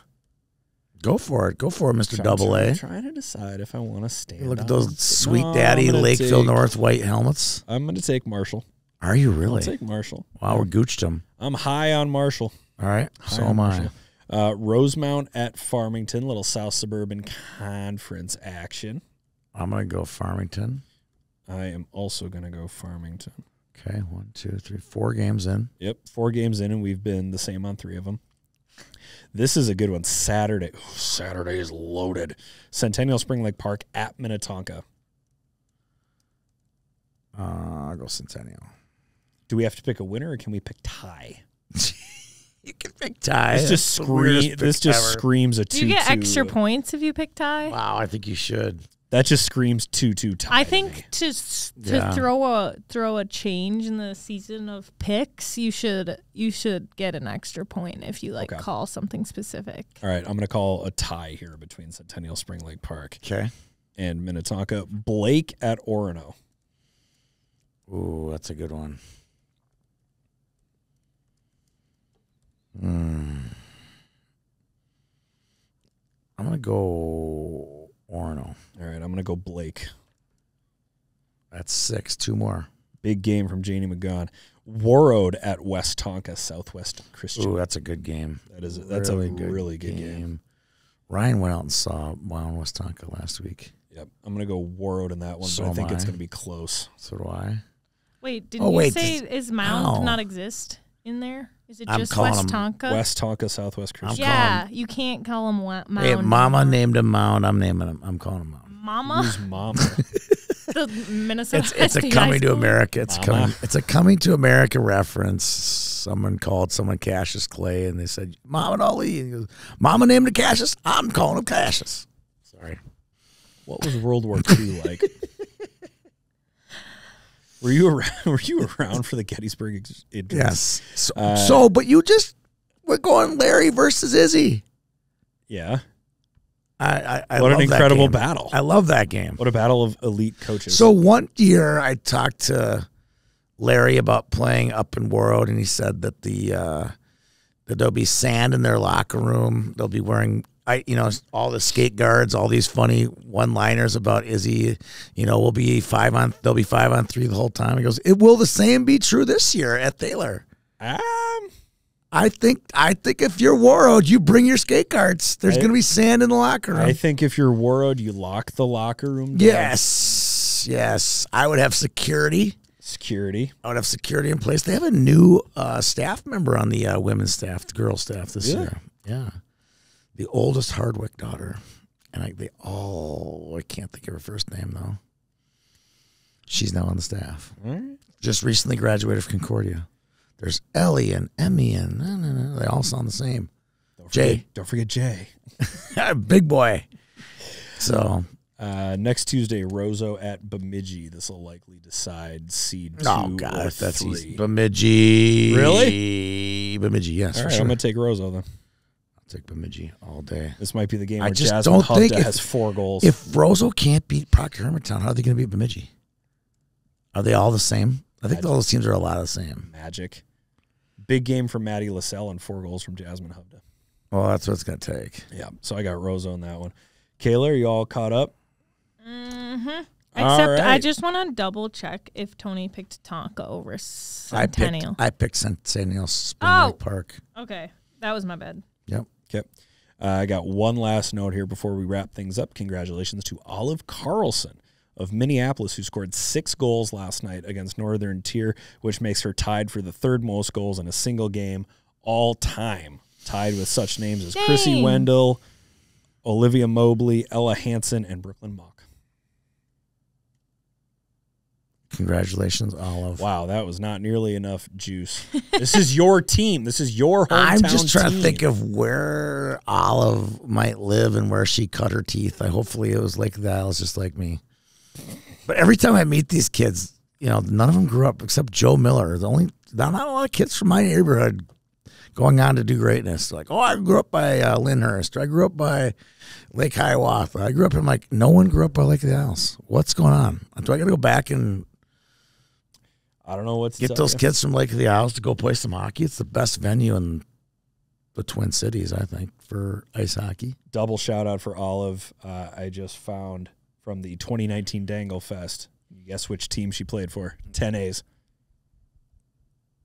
Go for it, Mr. Double A. I'm trying to decide if I want to stand. Look at those sweet daddy Lakeville North white helmets. I'm going to take Marshall. Are you really? I'll take Marshall. Wow, we gooched him. I'm high on Marshall. All right, so am I. Rosemount at Farmington, little South Suburban Conference action. I'm going to go Farmington. I am also going to go Farmington. Okay, 1, 2, 3, 4 games in. Yep, 4 games in, and we've been the same on 3 of them. This is a good one. Saturday. Ooh, Saturday is loaded. Centennial Spring Lake Park at Minnetonka. I'll go Centennial. Do we have to pick a winner, or can we pick tie? You can pick tie. This just screams a 2-2. Do you get extra points if you pick tie? Wow, I think you should. That just screams 2-2 tie. I think to throw a change in the season of picks, you should get an extra point if you call something specific. All right, I'm going to call a tie here between Centennial Spring Lake Park and Minnetonka. Blake at Orono. Ooh, that's a good one. I'm going to go Orono. All right, I'm going to go Blake. That's 6. 2 more. Big game from Janie McGaughan. Warroad at West Tonka Southwest Christian. Ooh, that's a good game. That's a really good game. Ryan went out and saw Mound West Tonka last week. Yep, I'm going to go Warroad in that one, but I think it's going to be close. So do I. Wait, didn't you say is Mound not exist in there? Is it just West Tonka? West Tonka Southwest Christian. Yeah, you can't call him Mound. Hey, Mama named him Mound. I'm naming him. I'm calling him Mound. Mama? Who's Mama? The Minnesota it's a coming to America. It's a coming to America reference. Someone called someone Cassius Clay, and they said, Muhammad Ali. And he goes, Mama named him Cassius. I'm calling him Cassius. Sorry. What was World War II like? Were you around for the Gettysburg Address? Yes. But we're going Larry versus Izzy. Yeah. I what love an incredible that game. battle. I love that game. What a battle of elite coaches. So one year I talked to Larry about playing up in Warroad, and he said that that there'll be sand in their locker room. They'll be wearing all the skate guards, all these funny one-liners about Izzy. They'll be 5 on 3 the whole time. He goes, will the same be true this year at Thaler? I think if you're Warroad, you bring your skate guards. There's going to be sand in the locker room. I think if you're Warroad, you lock the locker room down. Yes. I would have security. I would have security in place. They have a new staff member on the women's staff, the girls' staff this year. Yeah. The oldest Hardwick daughter. And I can't think of her first name, though. She's now on the staff. Just recently graduated from Concordia. There's Ellie and Emmy and they all sound the same. Don't forget Jay. Big boy. So next Tuesday, Roseau at Bemidji. This will likely decide seed 2 or 3. That's easy. Bemidji. Really? Bemidji, yes, all for right, sure. I'm going to take Roseau then. I'll take Bemidji all day. This might be the game I where just Jasmine don't think Hubda has 4 goals. If Roseau can't beat Proctor Hermantown, how are they going to beat Bemidji? Are they all the same? I think all those teams are a lot of the same. Magic. Big game for Maddie LaSalle and 4 goals from Jasmine Hubda. Well, that's what it's going to take. Yeah, so I got Roseau on that one. Kayla, are you all caught up? Mm-hmm. Except I just want to double check if Tony picked Tonka over Centennial. I picked Centennial Spring Lake Park. Okay. That was my bad. Yep. Okay. I got one last note here before we wrap things up. Congratulations to Olive Carlson of Minneapolis, who scored 6 goals last night against Northern Tier, which makes her tied for the 3rd most goals in a single game all time, tied with such names as Chrissy Wendell, Olivia Mobley, Ella Hansen, and Brooklyn Mock. Congratulations, Olive. Wow, that was not nearly enough juice. This is your team. This is your hometown I'm just trying team. to think of where Olive might live and where she cut her teeth. Hopefully it was Lake of the Isles, just like me. But every time I meet these kids, none of them grew up except Joe Miller. Not a lot of kids from my neighborhood going on to do greatness. Like, I grew up by Lyndhurst. I grew up by Lake Hiawatha. I grew up no one grew up by Lake of the Isles. What's going on? Do I got to go back and I don't know what's get those kids from Lake of the Isles to go play some hockey? It's the best venue in the Twin Cities, I think, for ice hockey. Double shout out for Olive. I just found from the 2019 Dangle Fest. Guess which team she played for? 10As.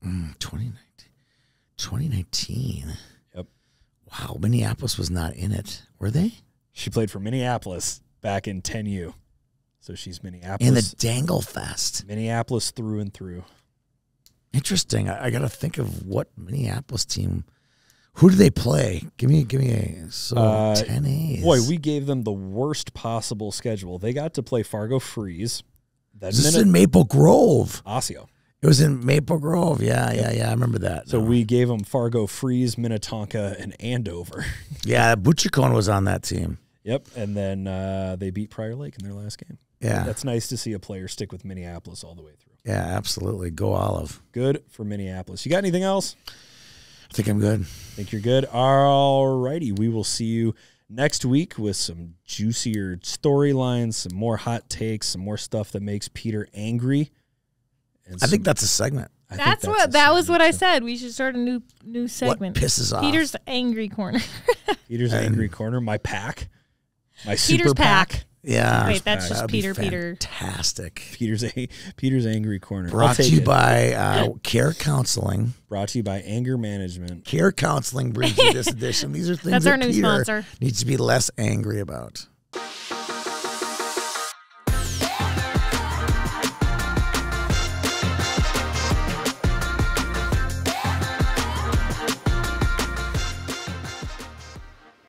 2019. Yep. Wow, Minneapolis was not in it. Were they? She played for Minneapolis back in 10U. So she's Minneapolis. In the Dangle Fest. Minneapolis through and through. Interesting. I got to think of what Minneapolis team. Who do they play? Give me a 10As. Boy, we gave them the worst possible schedule. They got to play Fargo Freeze. This is in Maple Grove. Osseo. It was in Maple Grove. Yeah. I remember that. So we gave them Fargo Freeze, Minnetonka, and Andover. Yeah, Butchicone was on that team. Yep, and then they beat Prior Lake in their last game. Yeah. That's nice to see a player stick with Minneapolis all the way through. Yeah, absolutely. Go Olive. Good for Minneapolis. You got anything else? I think I'm good. Think you're good? All righty. We will see you next week with some juicier storylines, some more hot takes, some more stuff that makes Peter angry. And I think that's a segment. That was what I said. We should start a new segment. What pisses off? Peter's Angry Corner. Peter's Angry Corner. My pack. My Peter's super pack. Yeah. Wait, that's just That'd Peter. Fantastic. Peter's Angry Corner. Brought to you by Care Counseling. Brought to you by Anger Management. Care Counseling brings you this edition. These are things that's that our new Peter sponsor. Needs to be less angry about.